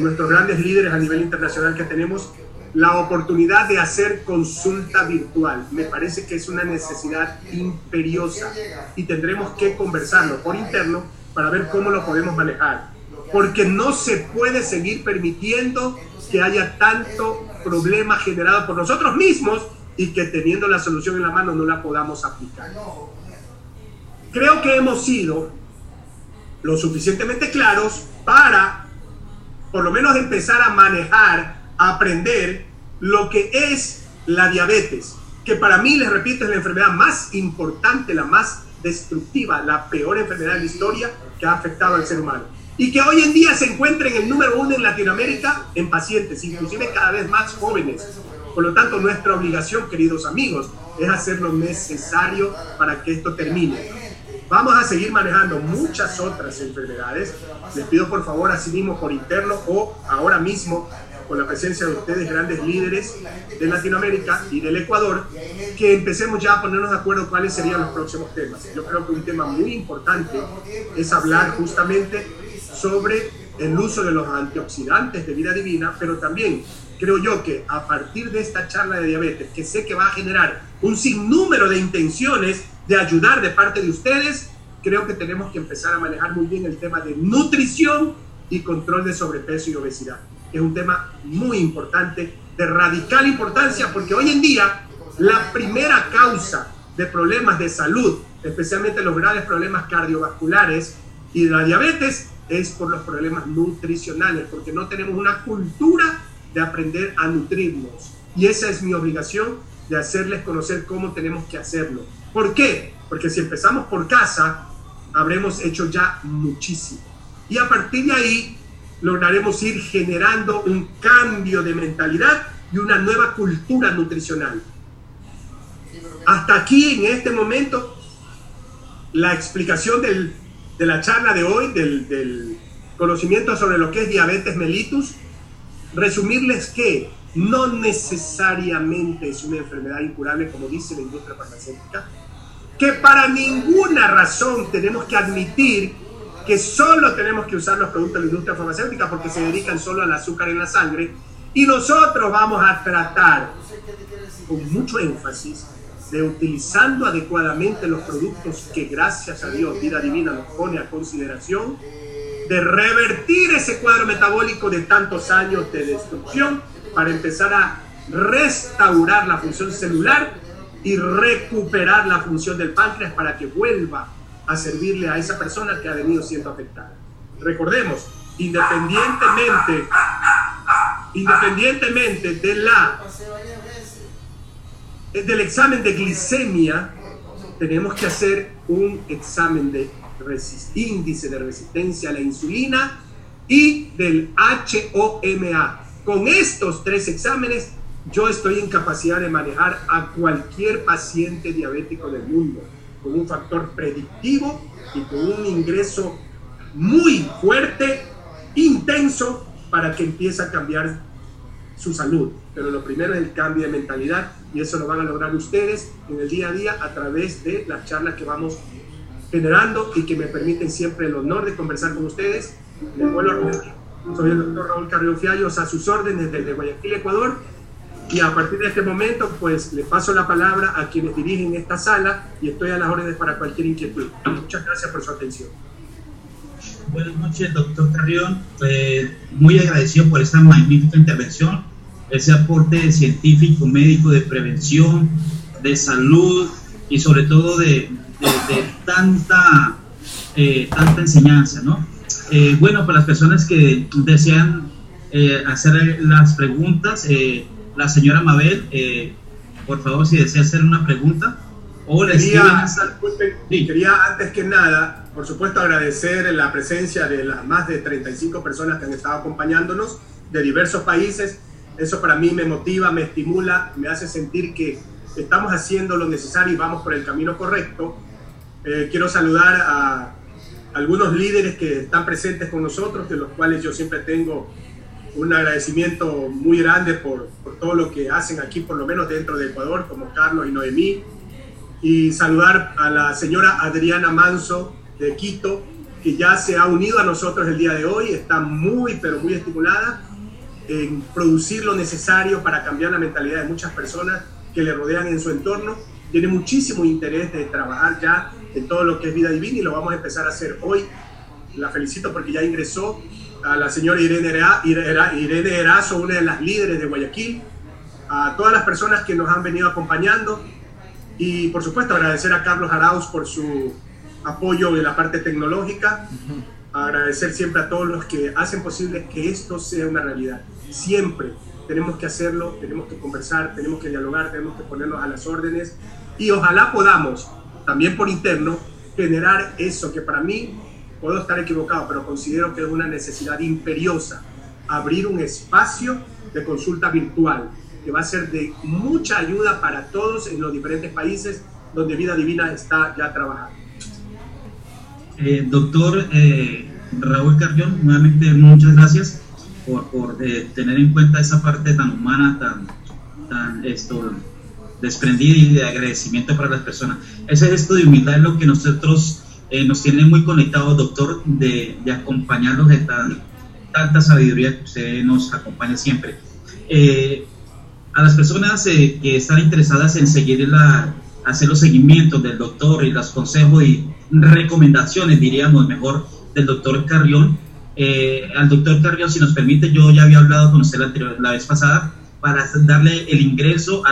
nuestros grandes líderes a nivel internacional que tenemos, la oportunidad de hacer consulta virtual. Me parece que es una necesidad imperiosa y tendremos que conversarlo por interno para ver cómo lo podemos manejar, porque no se puede seguir permitiendo que haya tanto problema generado por nosotros mismos y que teniendo la solución en la mano no la podamos aplicar. Creo que hemos sido lo suficientemente claros para por lo menos empezar a manejar, a aprender lo que es la diabetes, que para mí, les repito, es la enfermedad más importante, la más destructiva, la peor enfermedad de la historia que ha afectado al ser humano, y que hoy en día se encuentra en el número 1 en Latinoamérica en pacientes, inclusive cada vez más jóvenes. Por lo tanto, nuestra obligación, queridos amigos, es hacer lo necesario para que esto termine. Vamos a seguir manejando muchas otras enfermedades. Les pido por favor, así mismo por interno o ahora mismo, con la presencia de ustedes, grandes líderes de Latinoamérica y del Ecuador, que empecemos ya a ponernos de acuerdo cuáles serían los próximos temas. Yo creo que un tema muy importante es hablar justamente sobre el uso de los antioxidantes de Vida Divina, pero también creo yo que a partir de esta charla de diabetes, que sé que va a generar un sinnúmero de intenciones de ayudar de parte de ustedes, creo que tenemos que empezar a manejar muy bien el tema de nutrición y control de sobrepeso y obesidad. Es un tema muy importante, de radical importancia, porque hoy en día la primera causa de problemas de salud, especialmente los graves problemas cardiovasculares y de la diabetes, es por los problemas nutricionales, porque no tenemos una cultura de aprender a nutrirnos. Y esa es mi obligación, de hacerles conocer cómo tenemos que hacerlo. ¿Por qué? Porque si empezamos por casa, habremos hecho ya muchísimo. Y a partir de ahí, lograremos ir generando un cambio de mentalidad y una nueva cultura nutricional. Hasta aquí, en este momento, la explicación de la charla de hoy, del conocimiento sobre lo que es diabetes mellitus. Resumirles que no necesariamente es una enfermedad incurable, como dice la industria farmacéutica, que para ninguna razón tenemos que admitir que solo tenemos que usar los productos de la industria farmacéutica porque se dedican solo al azúcar en la sangre, y nosotros vamos a tratar con mucho énfasis de, utilizando adecuadamente los productos que gracias a Dios Vida Divina nos pone a consideración, de revertir ese cuadro metabólico de tantos años de destrucción para empezar a restaurar la función celular y recuperar la función del páncreas para que vuelva a servirle a esa persona que ha venido siendo afectada. Recordemos, independientemente del examen de glicemia, tenemos que hacer un examen de índice de resistencia a la insulina y del HOMA. Con estos 3 exámenes, yo estoy en capacidad de manejar a cualquier paciente diabético del mundo, con un factor predictivo y con un ingreso muy fuerte, intenso, para que empiece a cambiar su salud. Pero lo primero es el cambio de mentalidad, y eso lo van a lograr ustedes en el día a día a través de las charlas que vamos generando y que me permiten siempre el honor de conversar con ustedes. Les vuelvo a repetir, soy el doctor Raúl Carrión Fiallos, a sus órdenes desde Guayaquil, Ecuador, y a partir de este momento pues le paso la palabra a quienes dirigen esta sala y estoy a las órdenes para cualquier inquietud. Muchas gracias por su atención. Buenas noches, doctor Carrión. Muy agradecido por esta magnífica intervención, ese aporte científico, médico, de prevención, de salud y sobre todo de tanta enseñanza, ¿no? Bueno, para las personas que desean hacer las preguntas, la señora Mabel, por favor, si desea hacer una pregunta o le quería antes que nada, por supuesto, agradecer la presencia de las más de 35 personas que han estado acompañándonos de diversos países. Eso para mí me motiva, me estimula, me hace sentir que estamos haciendo lo necesario y vamos por el camino correcto. Quiero saludar a algunos líderes que están presentes con nosotros, de los cuales yo siempre tengo un agradecimiento muy grande por todo lo que hacen aquí, por lo menos dentro de Ecuador, como Carlos y Noemí. Y saludar a la señora Adriana Manso de Quito, que ya se ha unido a nosotros el día de hoy, está muy, pero muy estimulada en producir lo necesario para cambiar la mentalidad de muchas personas que le rodean en su entorno. Tiene muchísimo interés de trabajar ya en todo lo que es vida divina y lo vamos a empezar a hacer hoy. La felicito porque ya ingresó. A la señora Irene Erazo, una de las líderes de Guayaquil, a todas las personas que nos han venido acompañando y por supuesto agradecer a Carlos Arauz por su apoyo en la parte tecnológica, agradecer siempre a todos los que hacen posible que esto sea una realidad. Siempre tenemos que hacerlo, tenemos que conversar, tenemos que dialogar, tenemos que ponernos a las órdenes y ojalá podamos, también por interno, generar eso que para mí, puedo estar equivocado, pero considero que es una necesidad imperiosa, abrir un espacio de consulta virtual que va a ser de mucha ayuda para todos en los diferentes países donde Vida Divina está ya trabajando. Doctor Raúl Carrión, nuevamente muchas gracias por tener en cuenta esa parte tan humana, tan desprendida y de agradecimiento para las personas. Ese gesto de humildad es lo que nosotros nos tiene muy conectados, doctor, de acompañarlos de tanta sabiduría que usted nos acompaña siempre. A las personas que están interesadas en hacer los seguimientos del doctor y los consejos y recomendaciones, diríamos mejor, del doctor Carrión, al doctor Carrión, si nos permite, yo ya había hablado con usted la vez pasada para darle el ingreso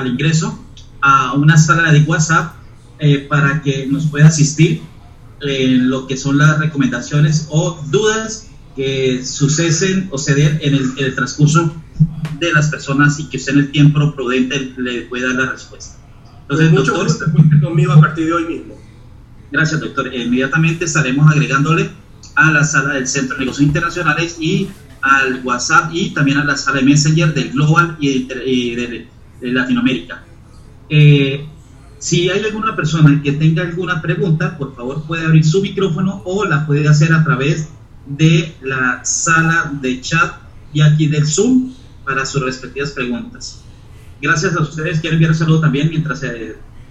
a una sala de WhatsApp para que nos pueda asistir en lo que son las recomendaciones o dudas que suceden o se den en el transcurso de las personas y que usted en el tiempo prudente le pueda dar la respuesta. Entonces, mucho doctor, gusto cuente conmigo a partir de hoy mismo. Gracias, doctor. Inmediatamente estaremos agregándole a la sala del Centro de Negocios Internacionales y al WhatsApp y también a la sala de Messenger del Global y de Latinoamérica. Si hay alguna persona que tenga alguna pregunta, por favor puede abrir su micrófono o la puede hacer a través de la sala de chat y aquí del Zoom para sus respectivas preguntas. Gracias a ustedes. Quiero enviar un saludo también mientras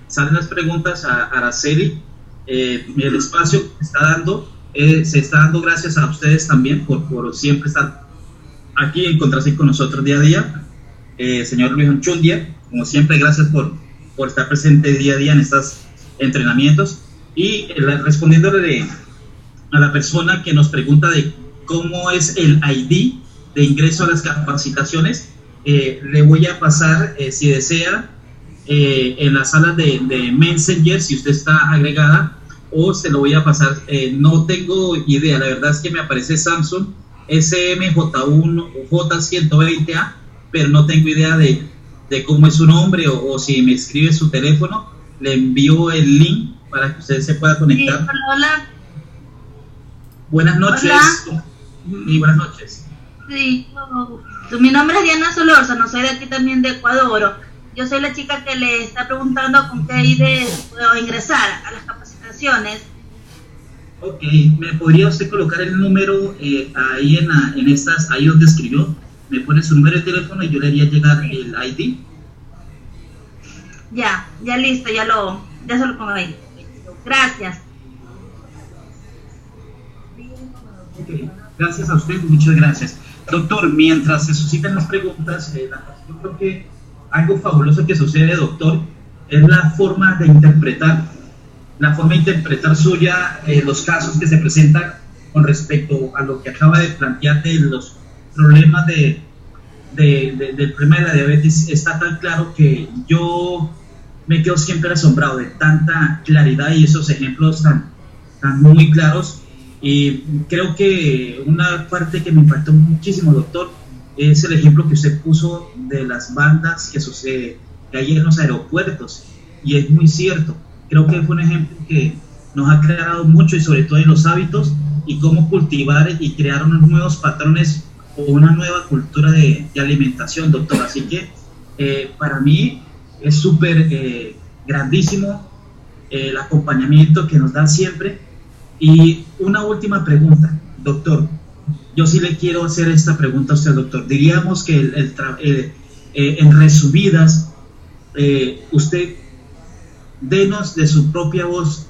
salen las preguntas a Araceli. El espacio que se está dando gracias a ustedes también por siempre estar aquí, encontrarse con nosotros día a día. Señor Luis Onchundia, como siempre, gracias por estar presente día a día en estos entrenamientos. Y respondiéndole a la persona que nos pregunta de cómo es el ID de ingreso a las capacitaciones, le voy a pasar, si desea, en la sala de Messenger, si usted está agregada, o se lo voy a pasar, no tengo idea, la verdad es que me aparece Samsung SMJ1 o J120A, pero no tengo idea de cómo es su nombre o si me escribe su teléfono, le envío el link para que usted se pueda conectar. Sí, hola. Buenas noches. Hola. Y buenas noches. Sí, mi nombre es Diana Solórzano, soy de aquí también de Ecuador. Yo soy la chica que le está preguntando con qué ID puedo ingresar a las capacitaciones. Ok, ¿me podría usted colocar el número ahí ahí donde escribió? Me pone su número de teléfono y yo le haría llegar el ID. Ya listo, ya se lo pongo ahí. Gracias. Okay. Gracias a usted, muchas gracias. Doctor, mientras se suscitan las preguntas, yo creo que algo fabuloso que sucede, doctor, es la forma de interpretar suya, los casos que se presentan con respecto a lo que acaba de plantear de los problemas del problema de la diabetes. Está tan claro que yo me quedo siempre asombrado de tanta claridad y esos ejemplos tan muy claros. Y creo que una parte que me impactó muchísimo, doctor, es el ejemplo que usted puso de las bandas que hay en los aeropuertos, y es muy cierto. Creo que fue un ejemplo que nos ha aclarado mucho, y sobre todo en los hábitos y cómo cultivar y crear unos nuevos patrones o una nueva cultura de alimentación, doctor. Así que para mí es súper grandísimo el acompañamiento que nos dan siempre. Y una última pregunta, doctor. Yo sí le quiero hacer esta pregunta a usted, doctor. Diríamos que en resumidas, usted denos de su propia voz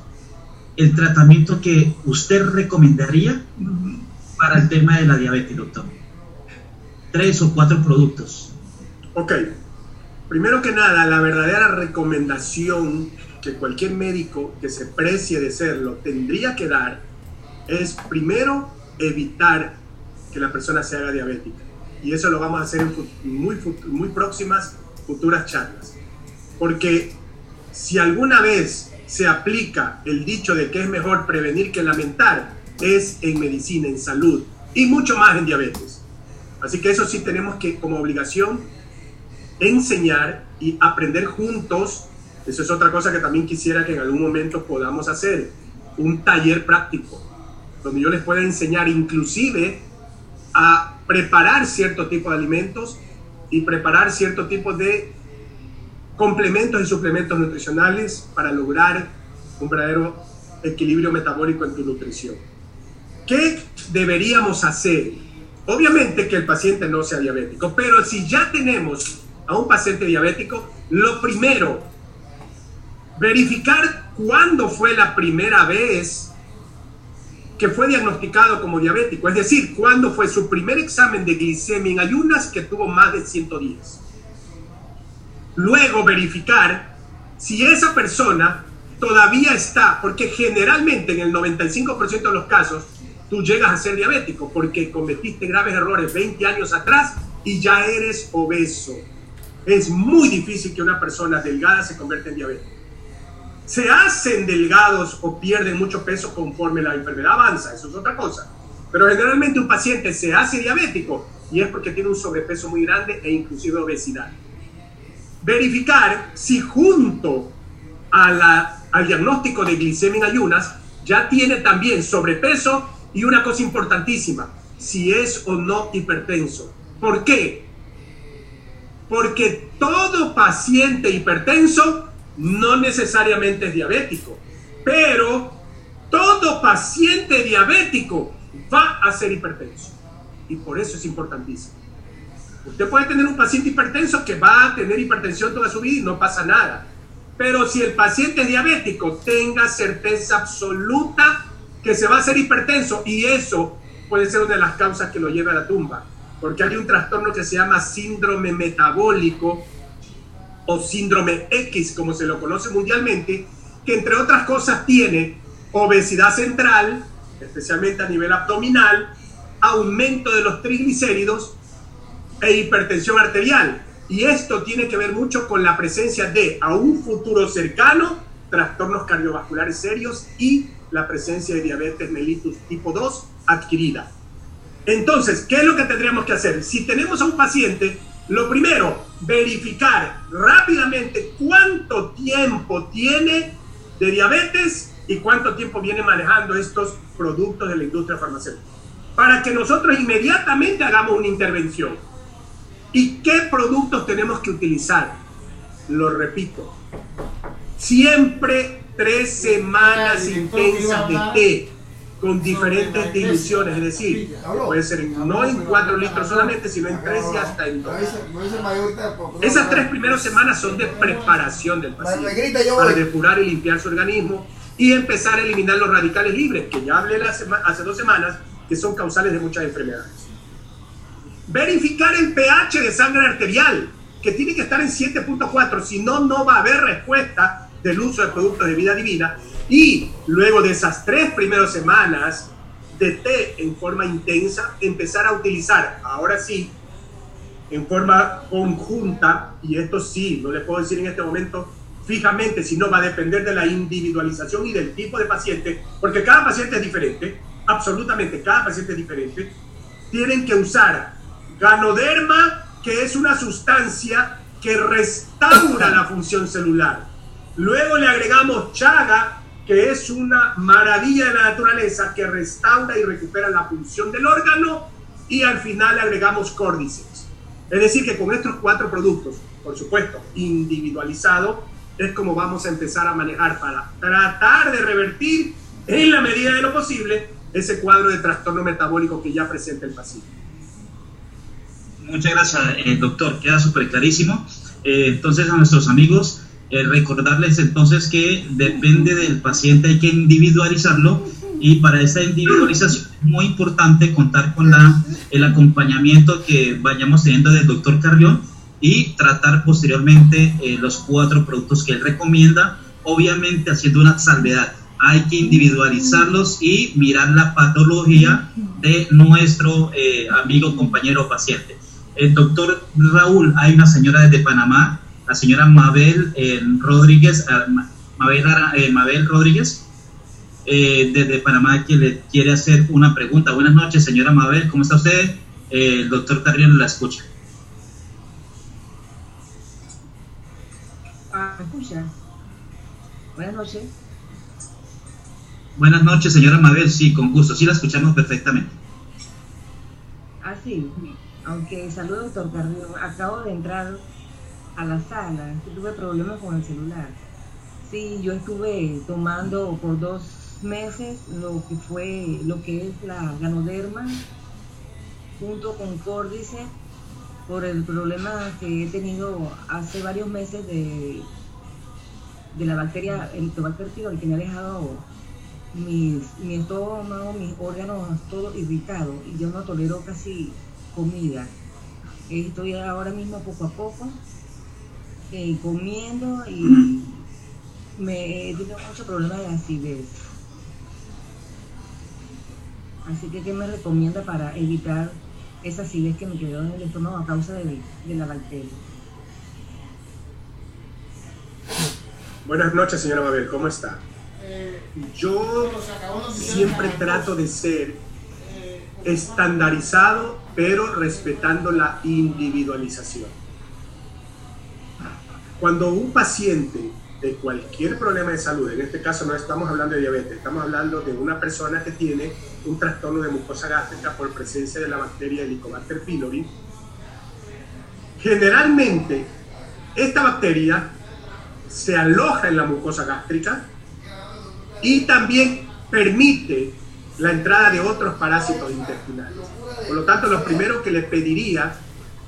el tratamiento que usted recomendaría para el tema de la diabetes, doctor. 3 o 4 productos. Ok. Primero que nada, la verdadera recomendación que cualquier médico que se precie de serlo tendría que dar es, primero, evitar que la persona se haga diabética. Y eso lo vamos a hacer en muy próximas futuras charlas. Porque si alguna vez se aplica el dicho de que es mejor prevenir que lamentar, es en medicina, en salud, y mucho más en diabetes. Así que eso sí tenemos que, como obligación, enseñar y aprender juntos. Eso es otra cosa que también quisiera que en algún momento podamos hacer, un taller práctico, donde yo les pueda enseñar inclusive a preparar cierto tipo de alimentos y preparar cierto tipo de complementos y suplementos nutricionales para lograr un verdadero equilibrio metabólico en tu nutrición. ¿Qué deberíamos hacer? Obviamente que el paciente no sea diabético, pero si ya tenemos a un paciente diabético, lo primero, verificar cuándo fue la primera vez que fue diagnosticado como diabético, es decir, cuándo fue su primer examen de glicemia en ayunas que tuvo más de 110. Luego verificar si esa persona todavía está, porque generalmente en el 95% de los casos tú llegas a ser diabético porque cometiste graves errores 20 años atrás y ya eres obeso. Es muy difícil que una persona delgada se convierta en diabético. Se hacen delgados o pierden mucho peso conforme la enfermedad avanza, eso es otra cosa. Pero generalmente un paciente se hace diabético y es porque tiene un sobrepeso muy grande e inclusive obesidad. Verificar si junto al diagnóstico de glicemia en ayunas ya tiene también sobrepeso y una cosa importantísima, si es o no hipertenso. ¿Por qué? Porque todo paciente hipertenso no necesariamente es diabético, pero todo paciente diabético va a ser hipertenso. Y por eso es importantísimo. Usted puede tener un paciente hipertenso que va a tener hipertensión toda su vida y no pasa nada. Pero si el paciente es diabético, tenga certeza absoluta que se va a hacer hipertenso, y eso puede ser una de las causas que lo lleve a la tumba. Porque hay un trastorno que se llama síndrome metabólico o síndrome X, como se lo conoce mundialmente, que entre otras cosas tiene obesidad central, especialmente a nivel abdominal, aumento de los triglicéridos e hipertensión arterial. Y esto tiene que ver mucho con la presencia de, a un futuro cercano, trastornos cardiovasculares serios y la presencia de diabetes mellitus tipo 2 adquirida. Entonces, ¿qué es lo que tendríamos que hacer? Si tenemos a un paciente, lo primero, verificar rápidamente cuánto tiempo tiene de diabetes y cuánto tiempo viene manejando estos productos de la industria farmacéutica, para que nosotros inmediatamente hagamos una intervención. ¿Y qué productos tenemos que utilizar? Lo repito, siempre 3 semanas intensas de té con diferentes diluciones, es decir, puede ser no en 4 litros solamente, sino en 3 y hasta en 2. Esas 3 primeras semanas son de preparación del paciente para depurar y limpiar su organismo y empezar a eliminar los radicales libres, que ya hablé hace 2 semanas, que son causales de muchas enfermedades. Verificar el pH de sangre arterial, que tiene que estar en 7.4, si no, no va a haber respuesta del uso de productos de vida divina. Y luego de esas 3 primeras semanas de té en forma intensa, empezar a utilizar, ahora sí, en forma conjunta, y esto sí, no le puedo decir en este momento fijamente, sino va a depender de la individualización y del tipo de paciente, porque cada paciente es diferente, absolutamente cada paciente es diferente. Tienen que usar Ganoderma, que es una sustancia que restaura la función celular. Luego le agregamos Chaga, que es una maravilla de la naturaleza que restaura y recupera la función del órgano, y al final le agregamos Cordyceps. Es decir, que con estos 4 productos, por supuesto, individualizado, es como vamos a empezar a manejar para tratar de revertir, en la medida de lo posible, ese cuadro de trastorno metabólico que ya presenta el paciente. Muchas gracias, doctor. Queda súper clarísimo. Entonces, a nuestros amigos, recordarles entonces que depende del paciente, hay que individualizarlo, y para esta individualización es muy importante contar con el acompañamiento que vayamos teniendo del doctor Carrión y tratar posteriormente los 4 productos que él recomienda, obviamente haciendo una salvedad. Hay que individualizarlos y mirar la patología de nuestro amigo, compañero, paciente. El doctor Raúl, hay una señora desde Panamá, la señora Mabel Rodríguez, Mabel Rodríguez, desde Panamá, que le quiere hacer una pregunta. Buenas noches, señora Mabel, ¿cómo está usted? El doctor Carrión la escucha. ¿Me escucha? Buenas noches. Buenas noches, señora Mabel, sí, con gusto, sí la escuchamos perfectamente. Sí, aunque saludo, doctor Carrión, acabo de entrar a la sala, tuve problemas con el celular. Sí, yo estuve tomando por 2 meses lo que es la Ganoderma junto con Cordyceps por el problema que he tenido hace varios meses de la bacteria Helicobacter pylori, que me ha dejado mi estómago, mis órganos, todo irritado, y yo no tolero casi comida. Estoy ahora mismo poco a poco comiendo, y me he tenido muchos problemas de acidez. Así que, ¿qué me recomienda para evitar esa acidez que me quedó en el estómago a causa de la bacteria? Buenas noches, señora Mabel, ¿cómo está? Yo siempre trato de ser estandarizado, pero respetando la individualización. Cuando un paciente de cualquier problema de salud, en este caso no estamos hablando de diabetes, estamos hablando de una persona que tiene un trastorno de mucosa gástrica por presencia de la bacteria Helicobacter pylori, generalmente esta bacteria se aloja en la mucosa gástrica y también permite la entrada de otros parásitos intestinales. Por lo tanto, lo primero que le pediría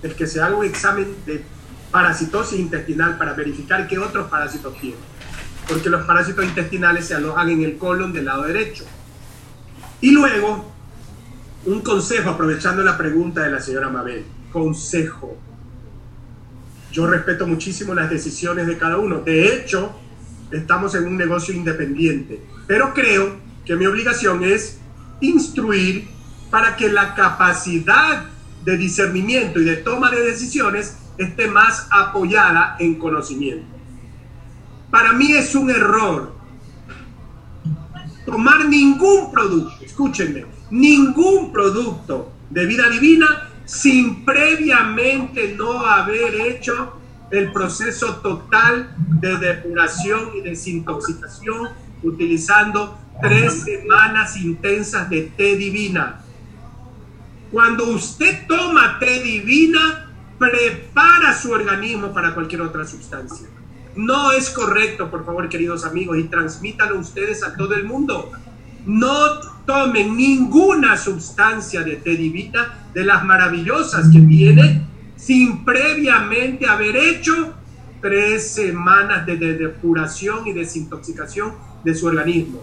es que se haga un examen de parasitosis intestinal para verificar qué otros parásitos tiene, porque los parásitos intestinales se alojan en el colon del lado derecho. Y luego, un consejo, aprovechando la pregunta de la señora Mabel, consejo. Yo respeto muchísimo las decisiones de cada uno. De hecho, estamos en un negocio independiente, pero creo que mi obligación es instruir para que la capacidad de discernimiento y de toma de decisiones esté más apoyada en conocimiento. Para mí es un error tomar ningún producto, escúchenme, ningún producto de Vida Divina sin previamente no haber hecho el proceso total de depuración y desintoxicación utilizando 3 semanas intensas de té divina. Cuando usted toma té divina, prepara su organismo para cualquier otra sustancia. No es correcto, por favor, queridos amigos, y transmítanlo ustedes a todo el mundo. No tomen ninguna sustancia de té divina, de las maravillosas que tiene, sin previamente haber hecho 3 semanas de depuración y desintoxicación de su organismo.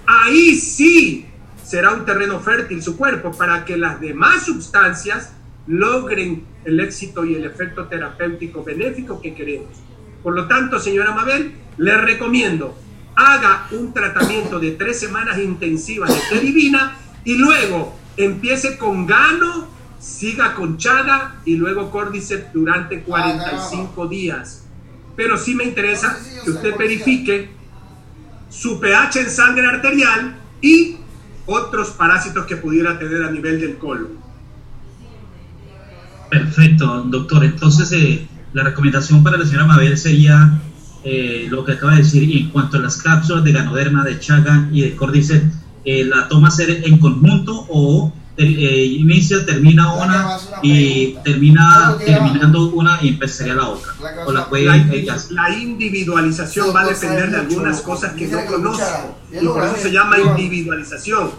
Ahí sí será un terreno fértil su cuerpo para que las demás sustancias logren el éxito y el efecto terapéutico benéfico que queremos. Por lo tanto, señora Mabel, le recomiendo haga un tratamiento de 3 semanas intensivas de té divina y luego empiece con Gano, siga con Chaga y luego Cordyceps durante 45 días. pero sí me interesa que usted verifique su pH en sangre arterial y otros parásitos que pudiera tener a nivel del colon. Perfecto, doctor. Entonces, la recomendación para la señora Mabel sería lo que acaba de decir. Y en cuanto a las cápsulas de Ganoderma, de Chaga y de Cordyceps, ¿la toma ser en conjunto o inicia, termina una y terminando una y empezaría la otra? ¿O la puede la individualización va a depender de algunas cosas que no conozco, y por eso se llama individualización.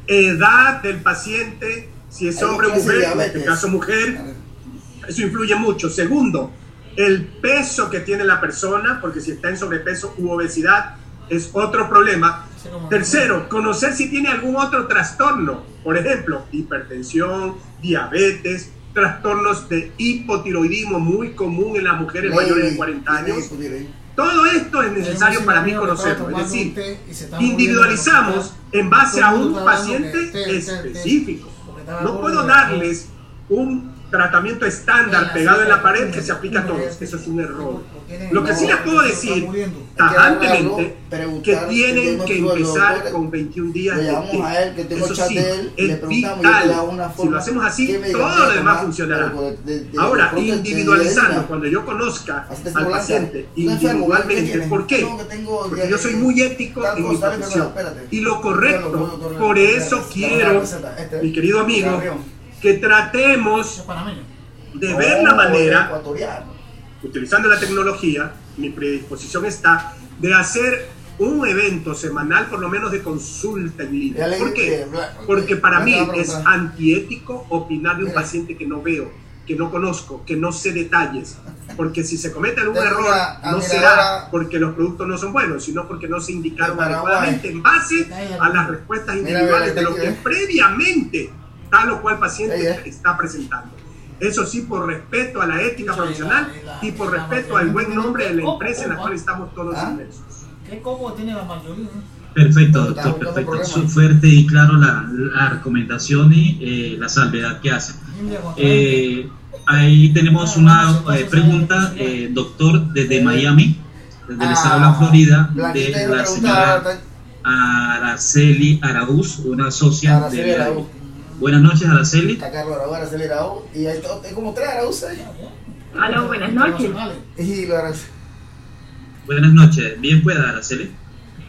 Edad del paciente, si es hombre o mujer, en este caso mujer, eso influye mucho. Segundo, el peso que tiene la persona, porque si está en sobrepeso u obesidad es otro problema. Tercero, conocer si tiene algún otro trastorno, por ejemplo, hipertensión, diabetes, trastornos de hipotiroidismo muy común en las mujeres mayores de 40 años. Todo esto es necesario para mí conocerlo. Es decir, individualizamos en base a un paciente específico. No puedo darles un tratamiento estándar pegado en la pared que se aplica a todos. Eso es un error. Lo que sí les puedo decir tajantemente, que tienen que empezar con 21 días de té. Eso sí, es vital. Si lo hacemos así, todo lo demás funcionará. Ahora, individualizando, cuando yo conozca al paciente individualmente, ¿por qué? Porque yo soy muy ético en mi profesión. Y lo correcto, por eso quiero, mi querido amigo, que tratemos de ver la manera, utilizando la tecnología, mi predisposición está, de hacer un evento semanal, por lo menos de consulta en línea. ¿Por qué? Porque para mí es antiético opinar de un paciente que no veo, que no conozco, que no sé detalles. Porque si se comete algún error, no será porque los productos no son buenos, sino porque no se indicaron adecuadamente en base a las respuestas individuales de lo que previamente tal o cual paciente está presentando. Eso sí, por respeto a la ética profesional y por respeto al buen nombre de la empresa en la cual estamos todos inmersos. ¿Qué coco tiene la mayoría? Perfecto, doctor, perfecto. Fuerte y claro la recomendación y la salvedad que hace. Ahí tenemos una pregunta, doctor, desde Miami, desde el estado de la Florida, de la señora Araceli Araúz, una socia de la... Buenas noches, Araceli. Está Carlos Araúz, Araceli Araúz, y hay como tres Araúz ahí. Aló, buenas noches. Buenas noches, bien pueda, Araceli.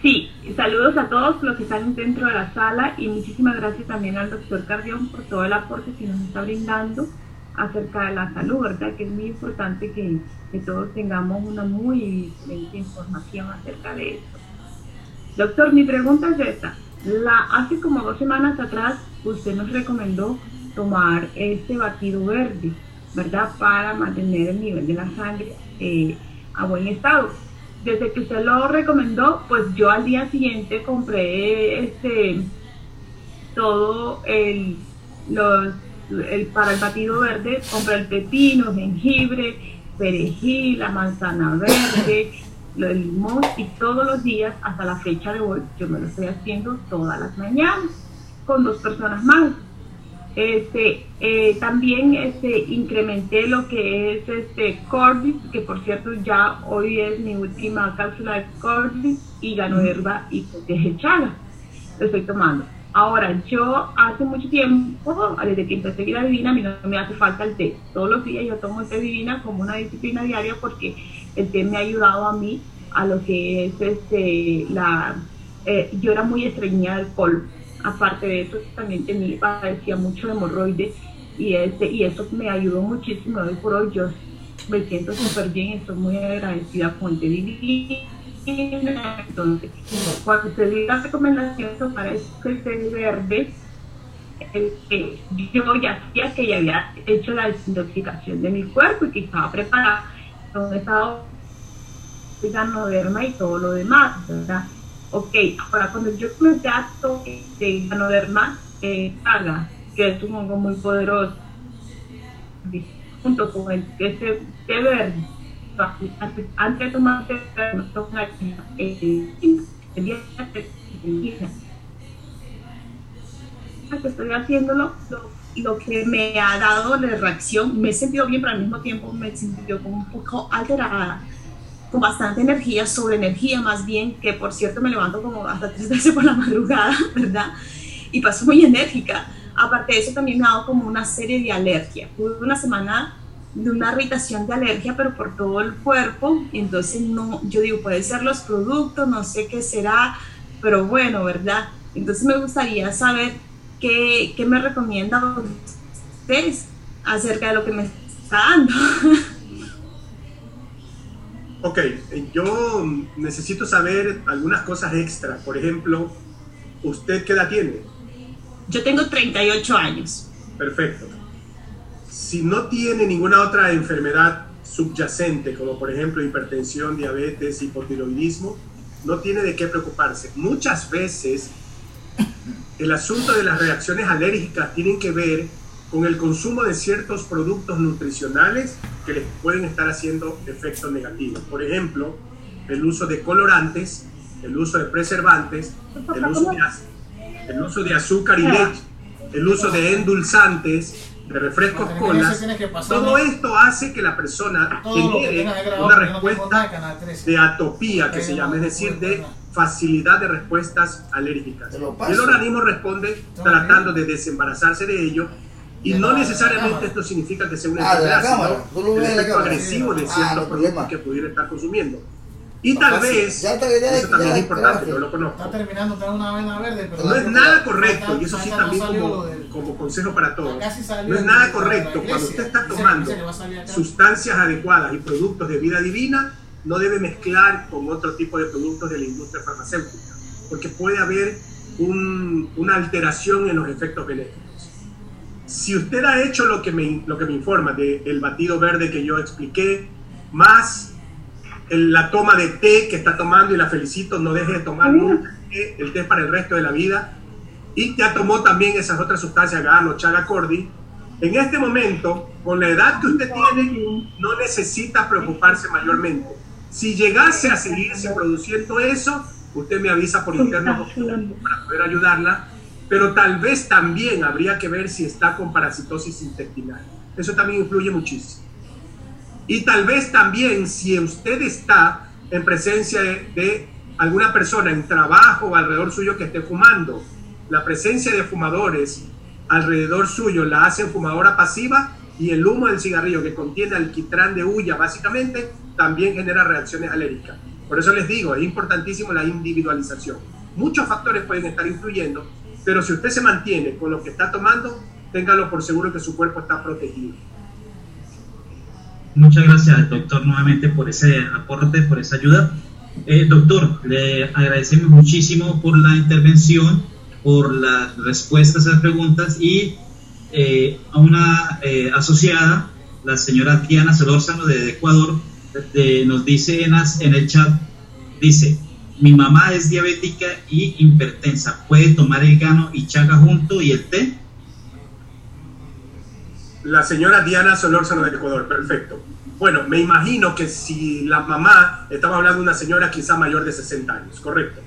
Sí, saludos a todos los que están dentro de la sala y muchísimas gracias también al doctor Cardión por todo el aporte que nos está brindando acerca de la salud, ¿verdad? Que es muy importante que todos tengamos una muy excelente información acerca de esto. Doctor, mi pregunta es esta. Hace como 2 semanas atrás usted nos recomendó tomar este batido verde, ¿verdad? Para mantener el nivel de la sangre a buen estado. Desde que usted lo recomendó, pues yo al día siguiente compré todo para el batido verde, compré el pepino, jengibre, perejil, la manzana verde, el limón, y todos los días hasta la fecha de hoy yo me lo estoy haciendo todas las mañanas con 2 personas más. También incrementé lo que es Cordis, que por cierto ya hoy es mi última cápsula de Cordis, y Ganoderma y de Chaga lo estoy tomando. Ahora, yo hace mucho tiempo, desde que empecé a ir a Divina, a mí no me hace falta el té. Todos los días yo tomo el té Divina como una disciplina diaria, porque el té me ha ayudado a mí a lo que es yo era muy estreñida del colon. Aparte de eso, también padecía mucho de hemorroides, y eso me ayudó muchísimo. Hoy por hoy yo me siento súper bien, estoy muy agradecida con el té Divina. Entonces, cuando se dio la recomendación para este té verde, yo ya sabía que ya había hecho la desintoxicación de mi cuerpo y que estaba preparada con estado de Ganoderma y todo lo demás, ¿verdad? Ok, ahora cuando yo comencé a tomar Ganoderma, Chaga, que es un hongo muy poderoso, junto con el té verde, antes de tomar estoy haciéndolo, lo que me ha dado la reacción, me he sentido bien, pero al mismo tiempo me he sentido como un poco alterada, con bastante energía, sobre energía más bien, que por cierto me levanto como hasta 3 veces por la madrugada, ¿verdad? Y paso muy enérgica. Aparte de eso también me ha dado como una serie de alergia. Tuve una semana de una irritación de alergia, pero por todo el cuerpo, entonces no, yo digo, puede ser los productos, no sé qué será, pero bueno, ¿verdad? Entonces me gustaría saber qué me recomiendan ustedes acerca de lo que me está dando. Ok, yo necesito saber algunas cosas extra. Por ejemplo, ¿usted qué edad tiene? Yo tengo 38 años. Perfecto. Si no tiene ninguna otra enfermedad subyacente, como por ejemplo hipertensión, diabetes, hipotiroidismo, no tiene de qué preocuparse. Muchas veces el asunto de las reacciones alérgicas tienen que ver con el consumo de ciertos productos nutricionales que les pueden estar haciendo efectos negativos. Por ejemplo, el uso de colorantes, el uso de preservantes, el uso de azúcar y leche, el uso de endulzantes, de refrescos colas. Todo esto hace que la persona genere una respuesta de atopía, que se llama, es decir, de facilidad de respuestas alérgicas. Y el organismo responde tratando de desembarazarse de ello. Y no necesariamente esto significa que sea una enfermedad, sino el efecto agresivo de ciertos productos que pudiera estar consumiendo. Y tal vez, eso también es importante, yo lo conozco. Está terminando, está una vena verde, pero no es nada correcto, y eso sí también como consejo para todos, no es nada correcto cuando usted está tomando sustancias adecuadas y productos de vida divina, no debe mezclar con otro tipo de productos de la industria farmacéutica, porque puede haber una alteración en los efectos benéficos. Si usted ha hecho lo que me informa del batido verde que yo expliqué, más la toma de té que está tomando, y la felicito, no deje de tomar nunca el té para el resto de la vida, y ya tomó también esas otras sustancias, GAN o Chaga Cordy, en este momento, con la edad que usted tiene, no necesita preocuparse mayormente. Si llegase a seguirse produciendo eso, usted me avisa por interno para poder ayudarla, pero tal vez también habría que ver si está con parasitosis intestinal. Eso también influye muchísimo. Y tal vez también si usted está en presencia de alguna persona en trabajo o alrededor suyo que esté fumando, la presencia de fumadores alrededor suyo la hace fumadora pasiva, y el humo del cigarrillo, que contiene alquitrán de hulla básicamente, también genera reacciones alérgicas. Por eso les digo, es importantísimo la individualización. Muchos factores pueden estar influyendo, pero si usted se mantiene con lo que está tomando, téngalo por seguro que su cuerpo está protegido. Muchas gracias, doctor, nuevamente por ese aporte, por esa ayuda. Doctor, le agradecemos muchísimo por la intervención, por las respuestas a las preguntas, y a una asociada, la señora Diana Solórzano de Ecuador, nos dice en el chat, dice: mi mamá es diabética y hipertensa, ¿puede tomar el GANO y Chaga junto y el té? La señora Diana Solórzano de Ecuador, perfecto. Bueno, me imagino que si la mamá, estamos hablando de una señora quizá mayor de 60 años, correcto.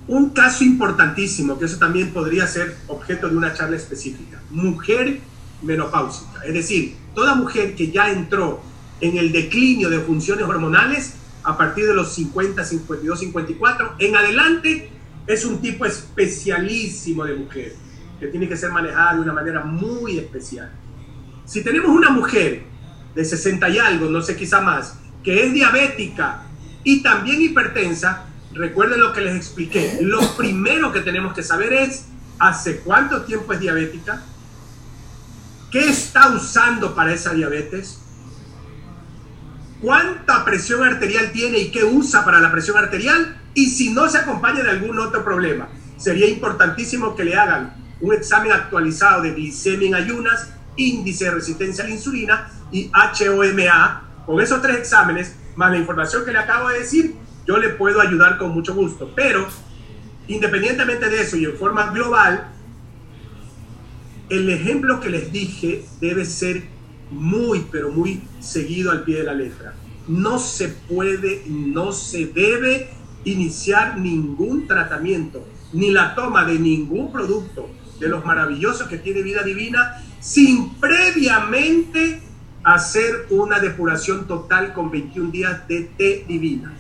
Un caso importantísimo, que eso también podría ser objeto de una charla específica: mujer menopáusica, es decir, toda mujer que ya entró en el declinio de funciones hormonales a partir de los 50, 52, 54, en adelante, es un tipo especialísimo de mujer, que tiene que ser manejada de una manera muy especial. Si tenemos una mujer de 60 y algo, no sé, quizá más, que es diabética y también hipertensa, recuerden lo que les expliqué. Lo primero que tenemos que saber es hace cuánto tiempo es diabética, qué está usando para esa diabetes, cuánta presión arterial tiene y qué usa para la presión arterial, y si no se acompaña de algún otro problema. Sería importantísimo que le hagan un examen actualizado de glicemia en ayunas, índice de resistencia a la insulina y HOMA. Con esos 3 exámenes, más la información que le acabo de decir, yo le puedo ayudar con mucho gusto. Pero, independientemente de eso y en forma global, el ejemplo que les dije debe ser muy, pero muy seguido al pie de la letra. No se puede, no se debe iniciar ningún tratamiento, ni la toma de ningún producto de los maravillosos que tiene Vida Divina, sin previamente hacer una depuración total con 21 días de T-Divina.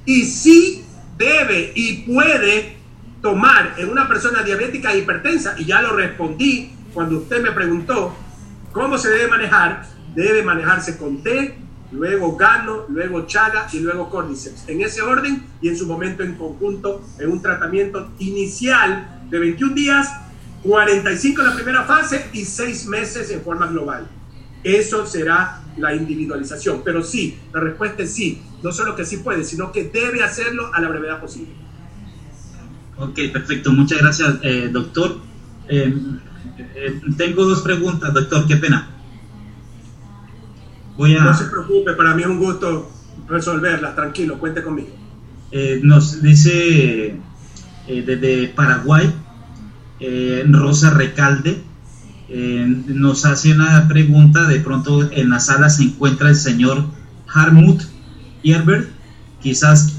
Y sí debe y puede tomar en una persona diabética e hipertensa, y ya lo respondí cuando usted me preguntó cómo se debe manejar. Debe manejarse con té, luego Gano, luego Chaga y luego Cordyceps, en ese orden y en su momento en conjunto, en un tratamiento inicial de 21 días, 45 en la primera fase y 6 meses en forma global. Eso será la individualización, pero sí, la respuesta es sí, no solo que sí puede, sino que debe hacerlo a la brevedad posible. Ok, perfecto, muchas gracias, doctor. Tengo 2 preguntas, doctor, qué pena. No se preocupe, para mí es un gusto resolverlas, tranquilo, cuente conmigo. Nos dice desde Paraguay, Rosa Recalde, nos hace una pregunta. De pronto en la sala se encuentra el señor Hartmut Herbert, quizás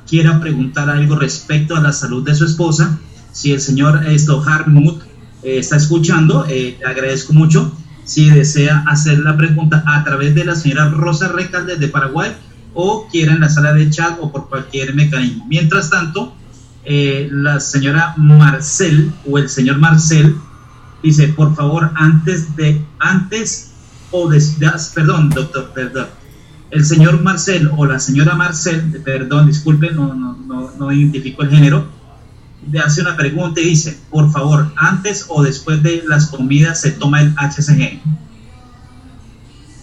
quiera preguntar algo respecto a la salud de su esposa. Si el señor Hartmut está escuchando, le agradezco mucho. Si desea hacer la pregunta a través de la señora Rosa Recalde de Paraguay, o quiera en la sala de chat o por cualquier mecanismo. Mientras tanto, la señora Marcel o el señor Marcel dice, por favor, perdón, doctor, perdón. El señor Marcel o la señora Marcel, perdón, disculpe, no identifico el género, le hace una pregunta y dice, por favor, antes o después de las comidas se toma el HCG.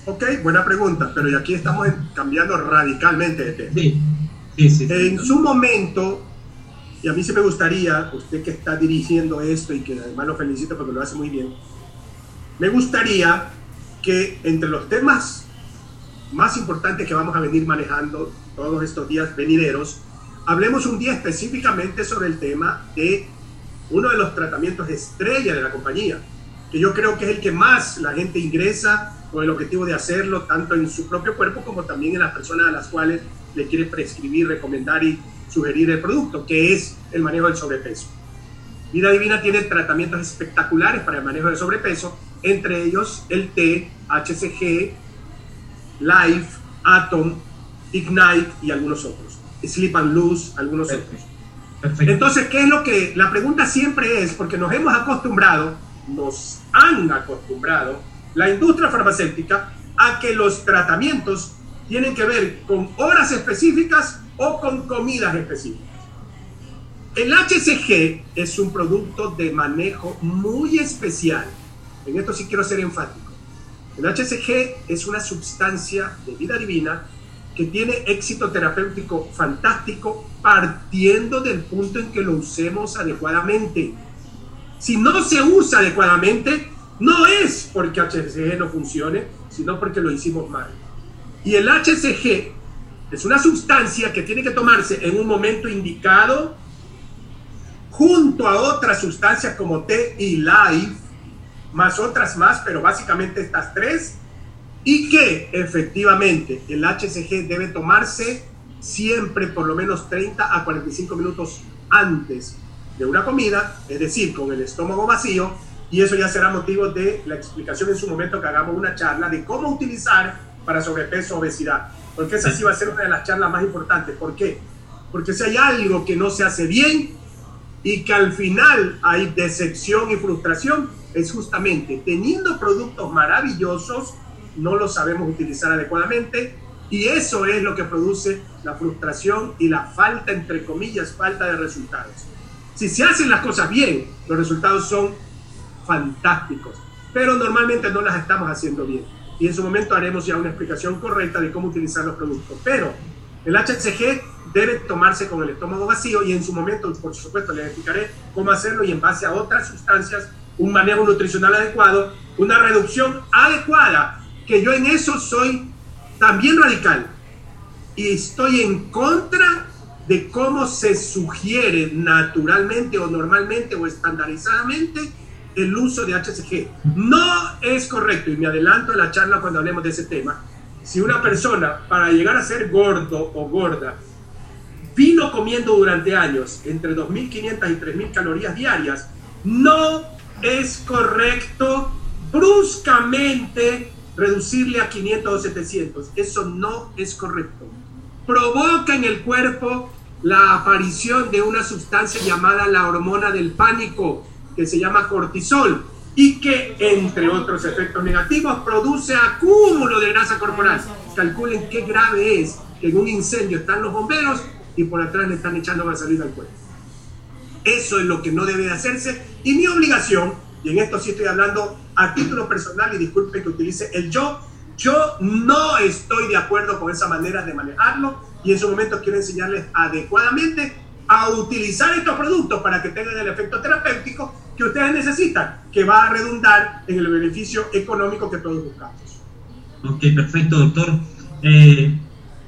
Ok, buena pregunta, pero aquí estamos cambiando radicalmente de tema. Sí. En su momento, y a mí sí me gustaría, usted que está dirigiendo esto y que además lo felicito porque lo hace muy bien, me gustaría que entre los temas más importantes que vamos a venir manejando todos estos días venideros, hablemos un día específicamente sobre el tema de uno de los tratamientos estrella de la compañía, que yo creo que es el que más la gente ingresa con el objetivo de hacerlo tanto en su propio cuerpo como también en las personas a las cuales le quiere prescribir, recomendar y sugerir el producto, que es el manejo del sobrepeso. Vida Divina tiene tratamientos espectaculares para el manejo del sobrepeso, entre ellos el T, HCG, Life, Atom, Ignite y algunos otros. Sleep and Lose, algunos otros. Perfecto. Entonces, ¿qué es lo que la pregunta siempre es? Porque nos han acostumbrado la industria farmacéutica a que los tratamientos tienen que ver con horas específicas o con comidas específicas. El HCG es un producto de manejo muy especial. En esto sí quiero ser enfático. El HCG es una sustancia de Vida Divina que tiene éxito terapéutico fantástico partiendo del punto en que lo usemos adecuadamente. Si no se usa adecuadamente, no es porque HCG no funcione, sino porque lo hicimos mal. Y el HCG es una sustancia que tiene que tomarse en un momento indicado, junto a otras sustancias como T y Life, más otras más, pero básicamente estas 3, y que efectivamente el HCG debe tomarse siempre por lo menos 30 a 45 minutos antes de una comida, es decir, con el estómago vacío, y eso ya será motivo de la explicación en su momento que hagamos una charla de cómo utilizar para sobrepeso, obesidad, porque esa sí va a ser una de las charlas más importantes. ¿Por qué? Porque si hay algo que no se hace bien y que al final hay decepción y frustración, es justamente teniendo productos maravillosos, no los sabemos utilizar adecuadamente, y eso es lo que produce la frustración y la falta, entre comillas, falta de resultados. Si se hacen las cosas bien, los resultados son fantásticos, pero normalmente no las estamos haciendo bien, y en su momento haremos ya una explicación correcta de cómo utilizar los productos. Pero el HCG debe tomarse con el estómago vacío, y en su momento, por supuesto, les explicaré cómo hacerlo, y en base a otras sustancias, un manejo nutricional adecuado, una reducción adecuada, que yo en eso soy también radical y estoy en contra de cómo se sugiere naturalmente o normalmente o estandarizadamente el uso de HCG. No es correcto, y me adelanto en la charla cuando hablemos de ese tema. Si una persona, para llegar a ser gordo o gorda, vino comiendo durante años entre 2.500 y 3.000 calorías diarias, no es correcto bruscamente reducirle a 500 o 700. Eso no es correcto. Provoca en el cuerpo la aparición de una sustancia llamada la hormona del pánico, que se llama cortisol, y que, entre otros efectos negativos, produce acúmulo de grasa corporal. Calculen qué grave es que en un incendio están los bomberos y por atrás le están echando gasolina al cuerpo. Eso es lo que no debe de hacerse, y mi obligación, y en esto sí estoy hablando a título personal, y disculpen que utilice el yo no estoy de acuerdo con esa manera de manejarlo, y en su momento quiero enseñarles adecuadamente a utilizar estos productos para que tengan el efecto terapéutico que ustedes necesitan, que va a redundar en el beneficio económico que todos buscamos. Ok, perfecto, doctor.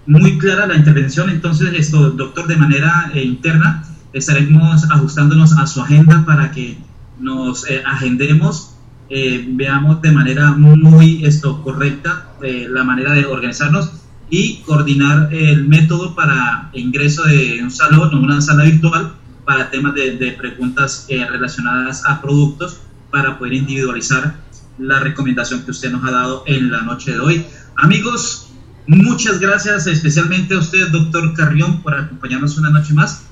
Muy clara la intervención. Entonces, doctor, de manera interna estaremos ajustándonos a su agenda para que nos agendemos, veamos de manera muy correcta la manera de organizarnos y coordinar el método para ingreso de un salón o una sala virtual para temas de preguntas relacionadas a productos, para poder individualizar la recomendación que usted nos ha dado en la noche de hoy. Amigos, muchas gracias, especialmente a usted, doctor Carrión, por acompañarnos una noche más.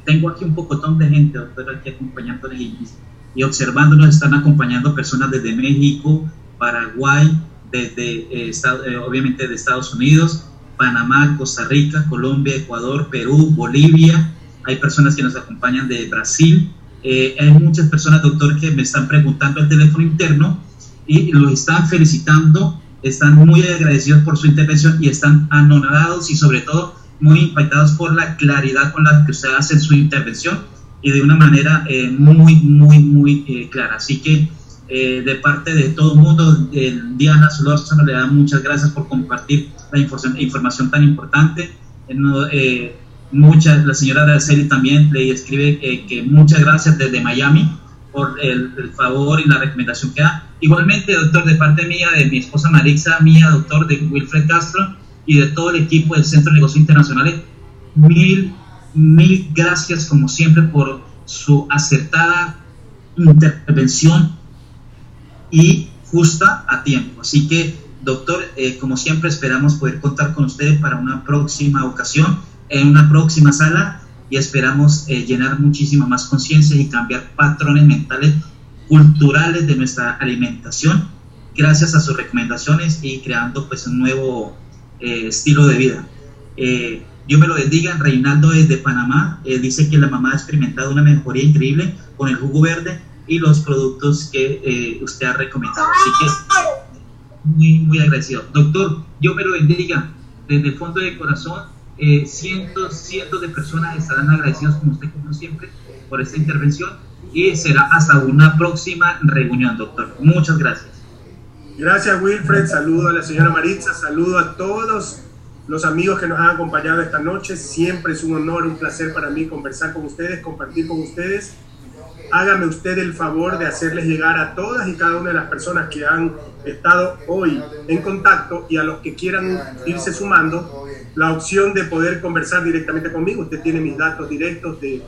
Tengo aquí un pocotón de gente, doctor, aquí acompañándonos y observándonos. Están acompañando personas desde México, Paraguay, desde obviamente de Estados Unidos, Panamá, Costa Rica, Colombia, Ecuador, Perú, Bolivia. Hay personas que nos acompañan de Brasil. Hay muchas personas, doctor, que me están preguntando el teléfono interno y los están felicitando, están muy agradecidos por su intervención y están anonadados y sobre todo muy impactados por la claridad con la que usted hace su intervención y de una manera muy clara. Así que de parte de todo el mundo, Diana Solórzano le da muchas gracias por compartir la información tan importante. La señora Araceli también le escribe que muchas gracias desde Miami por el favor y la recomendación que da. Igualmente, doctor, de parte mía, de mi esposa Marixa, mía, doctor, de Wilfred Castro y de todo el equipo del Centro de Negocios Internacionales, mil gracias como siempre por su acertada intervención y justa a tiempo. Así que, doctor, como siempre esperamos poder contar con usted para una próxima ocasión, en una próxima sala, y esperamos llenar muchísima más conciencia y cambiar patrones mentales, culturales de nuestra alimentación, gracias a sus recomendaciones y creando pues un nuevo estilo de vida. Dios me lo bendiga. Reinaldo desde Panamá dice que la mamá ha experimentado una mejoría increíble con el jugo verde y los productos que usted ha recomendado. Así que muy agradecido. Doctor, Dios me lo bendiga. Desde el fondo del corazón, cientos de personas estarán agradecidos con usted como siempre por esta intervención, y será hasta una próxima reunión, doctor. Muchas gracias. Gracias, Wilfred. Saludo a la señora Maritza, saludo a todos los amigos que nos han acompañado esta noche. Siempre es un honor, un placer para mí conversar con ustedes, compartir con ustedes. Hágame usted el favor de hacerles llegar a todas y cada una de las personas que han estado hoy en contacto y a los que quieran irse sumando la opción de poder conversar directamente conmigo. Usted tiene mis datos directos de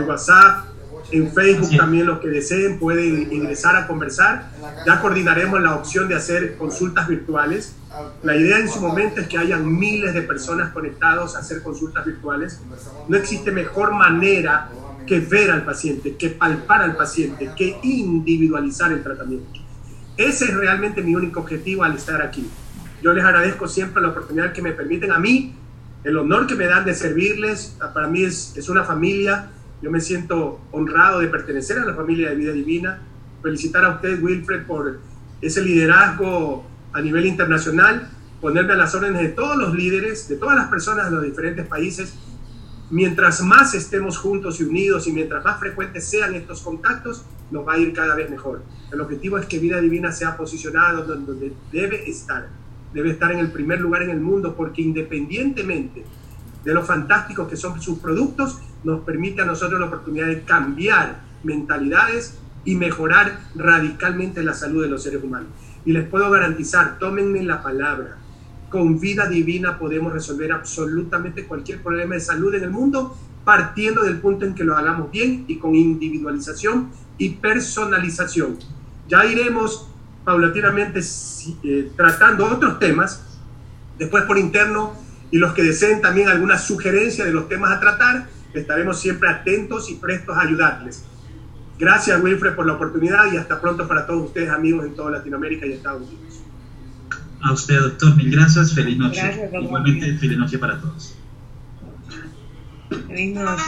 WhatsApp, en Facebook también. Los que deseen pueden ingresar a conversar. Ya coordinaremos la opción de hacer consultas virtuales. La idea en su momento es que hayan miles de personas conectados a hacer consultas virtuales. No existe mejor manera que ver al paciente, que palpar al paciente, que individualizar el tratamiento. Ese es realmente mi único objetivo al estar aquí. Yo les agradezco siempre la oportunidad que me permiten a mí, el honor que me dan de servirles. Para mí es una familia. Yo me siento honrado de pertenecer a la familia de Vida Divina. Felicitar a usted, Wilfred, por ese liderazgo a nivel internacional, ponerme a las órdenes de todos los líderes, de todas las personas de los diferentes países. Mientras más estemos juntos y unidos y mientras más frecuentes sean estos contactos, nos va a ir cada vez mejor. El objetivo es que Vida Divina sea posicionada donde debe estar en el primer lugar en el mundo, porque independientemente de lo fantásticos que son sus productos, nos permite a nosotros la oportunidad de cambiar mentalidades y mejorar radicalmente la salud de los seres humanos. Y les puedo garantizar, tómenme la palabra, con Vida Divina podemos resolver absolutamente cualquier problema de salud en el mundo, partiendo del punto en que lo hagamos bien y con individualización y personalización. Ya iremos paulatinamente tratando otros temas, después por interno, y los que deseen también alguna sugerencia de los temas a tratar, estaremos siempre atentos y prestos a ayudarles. Gracias, Wilfred, por la oportunidad, y hasta pronto para todos ustedes, amigos en toda Latinoamérica y Estados Unidos. A usted, doctor, mil gracias. Feliz noche. Gracias, Igualmente, feliz noche para todos. Feliz noche.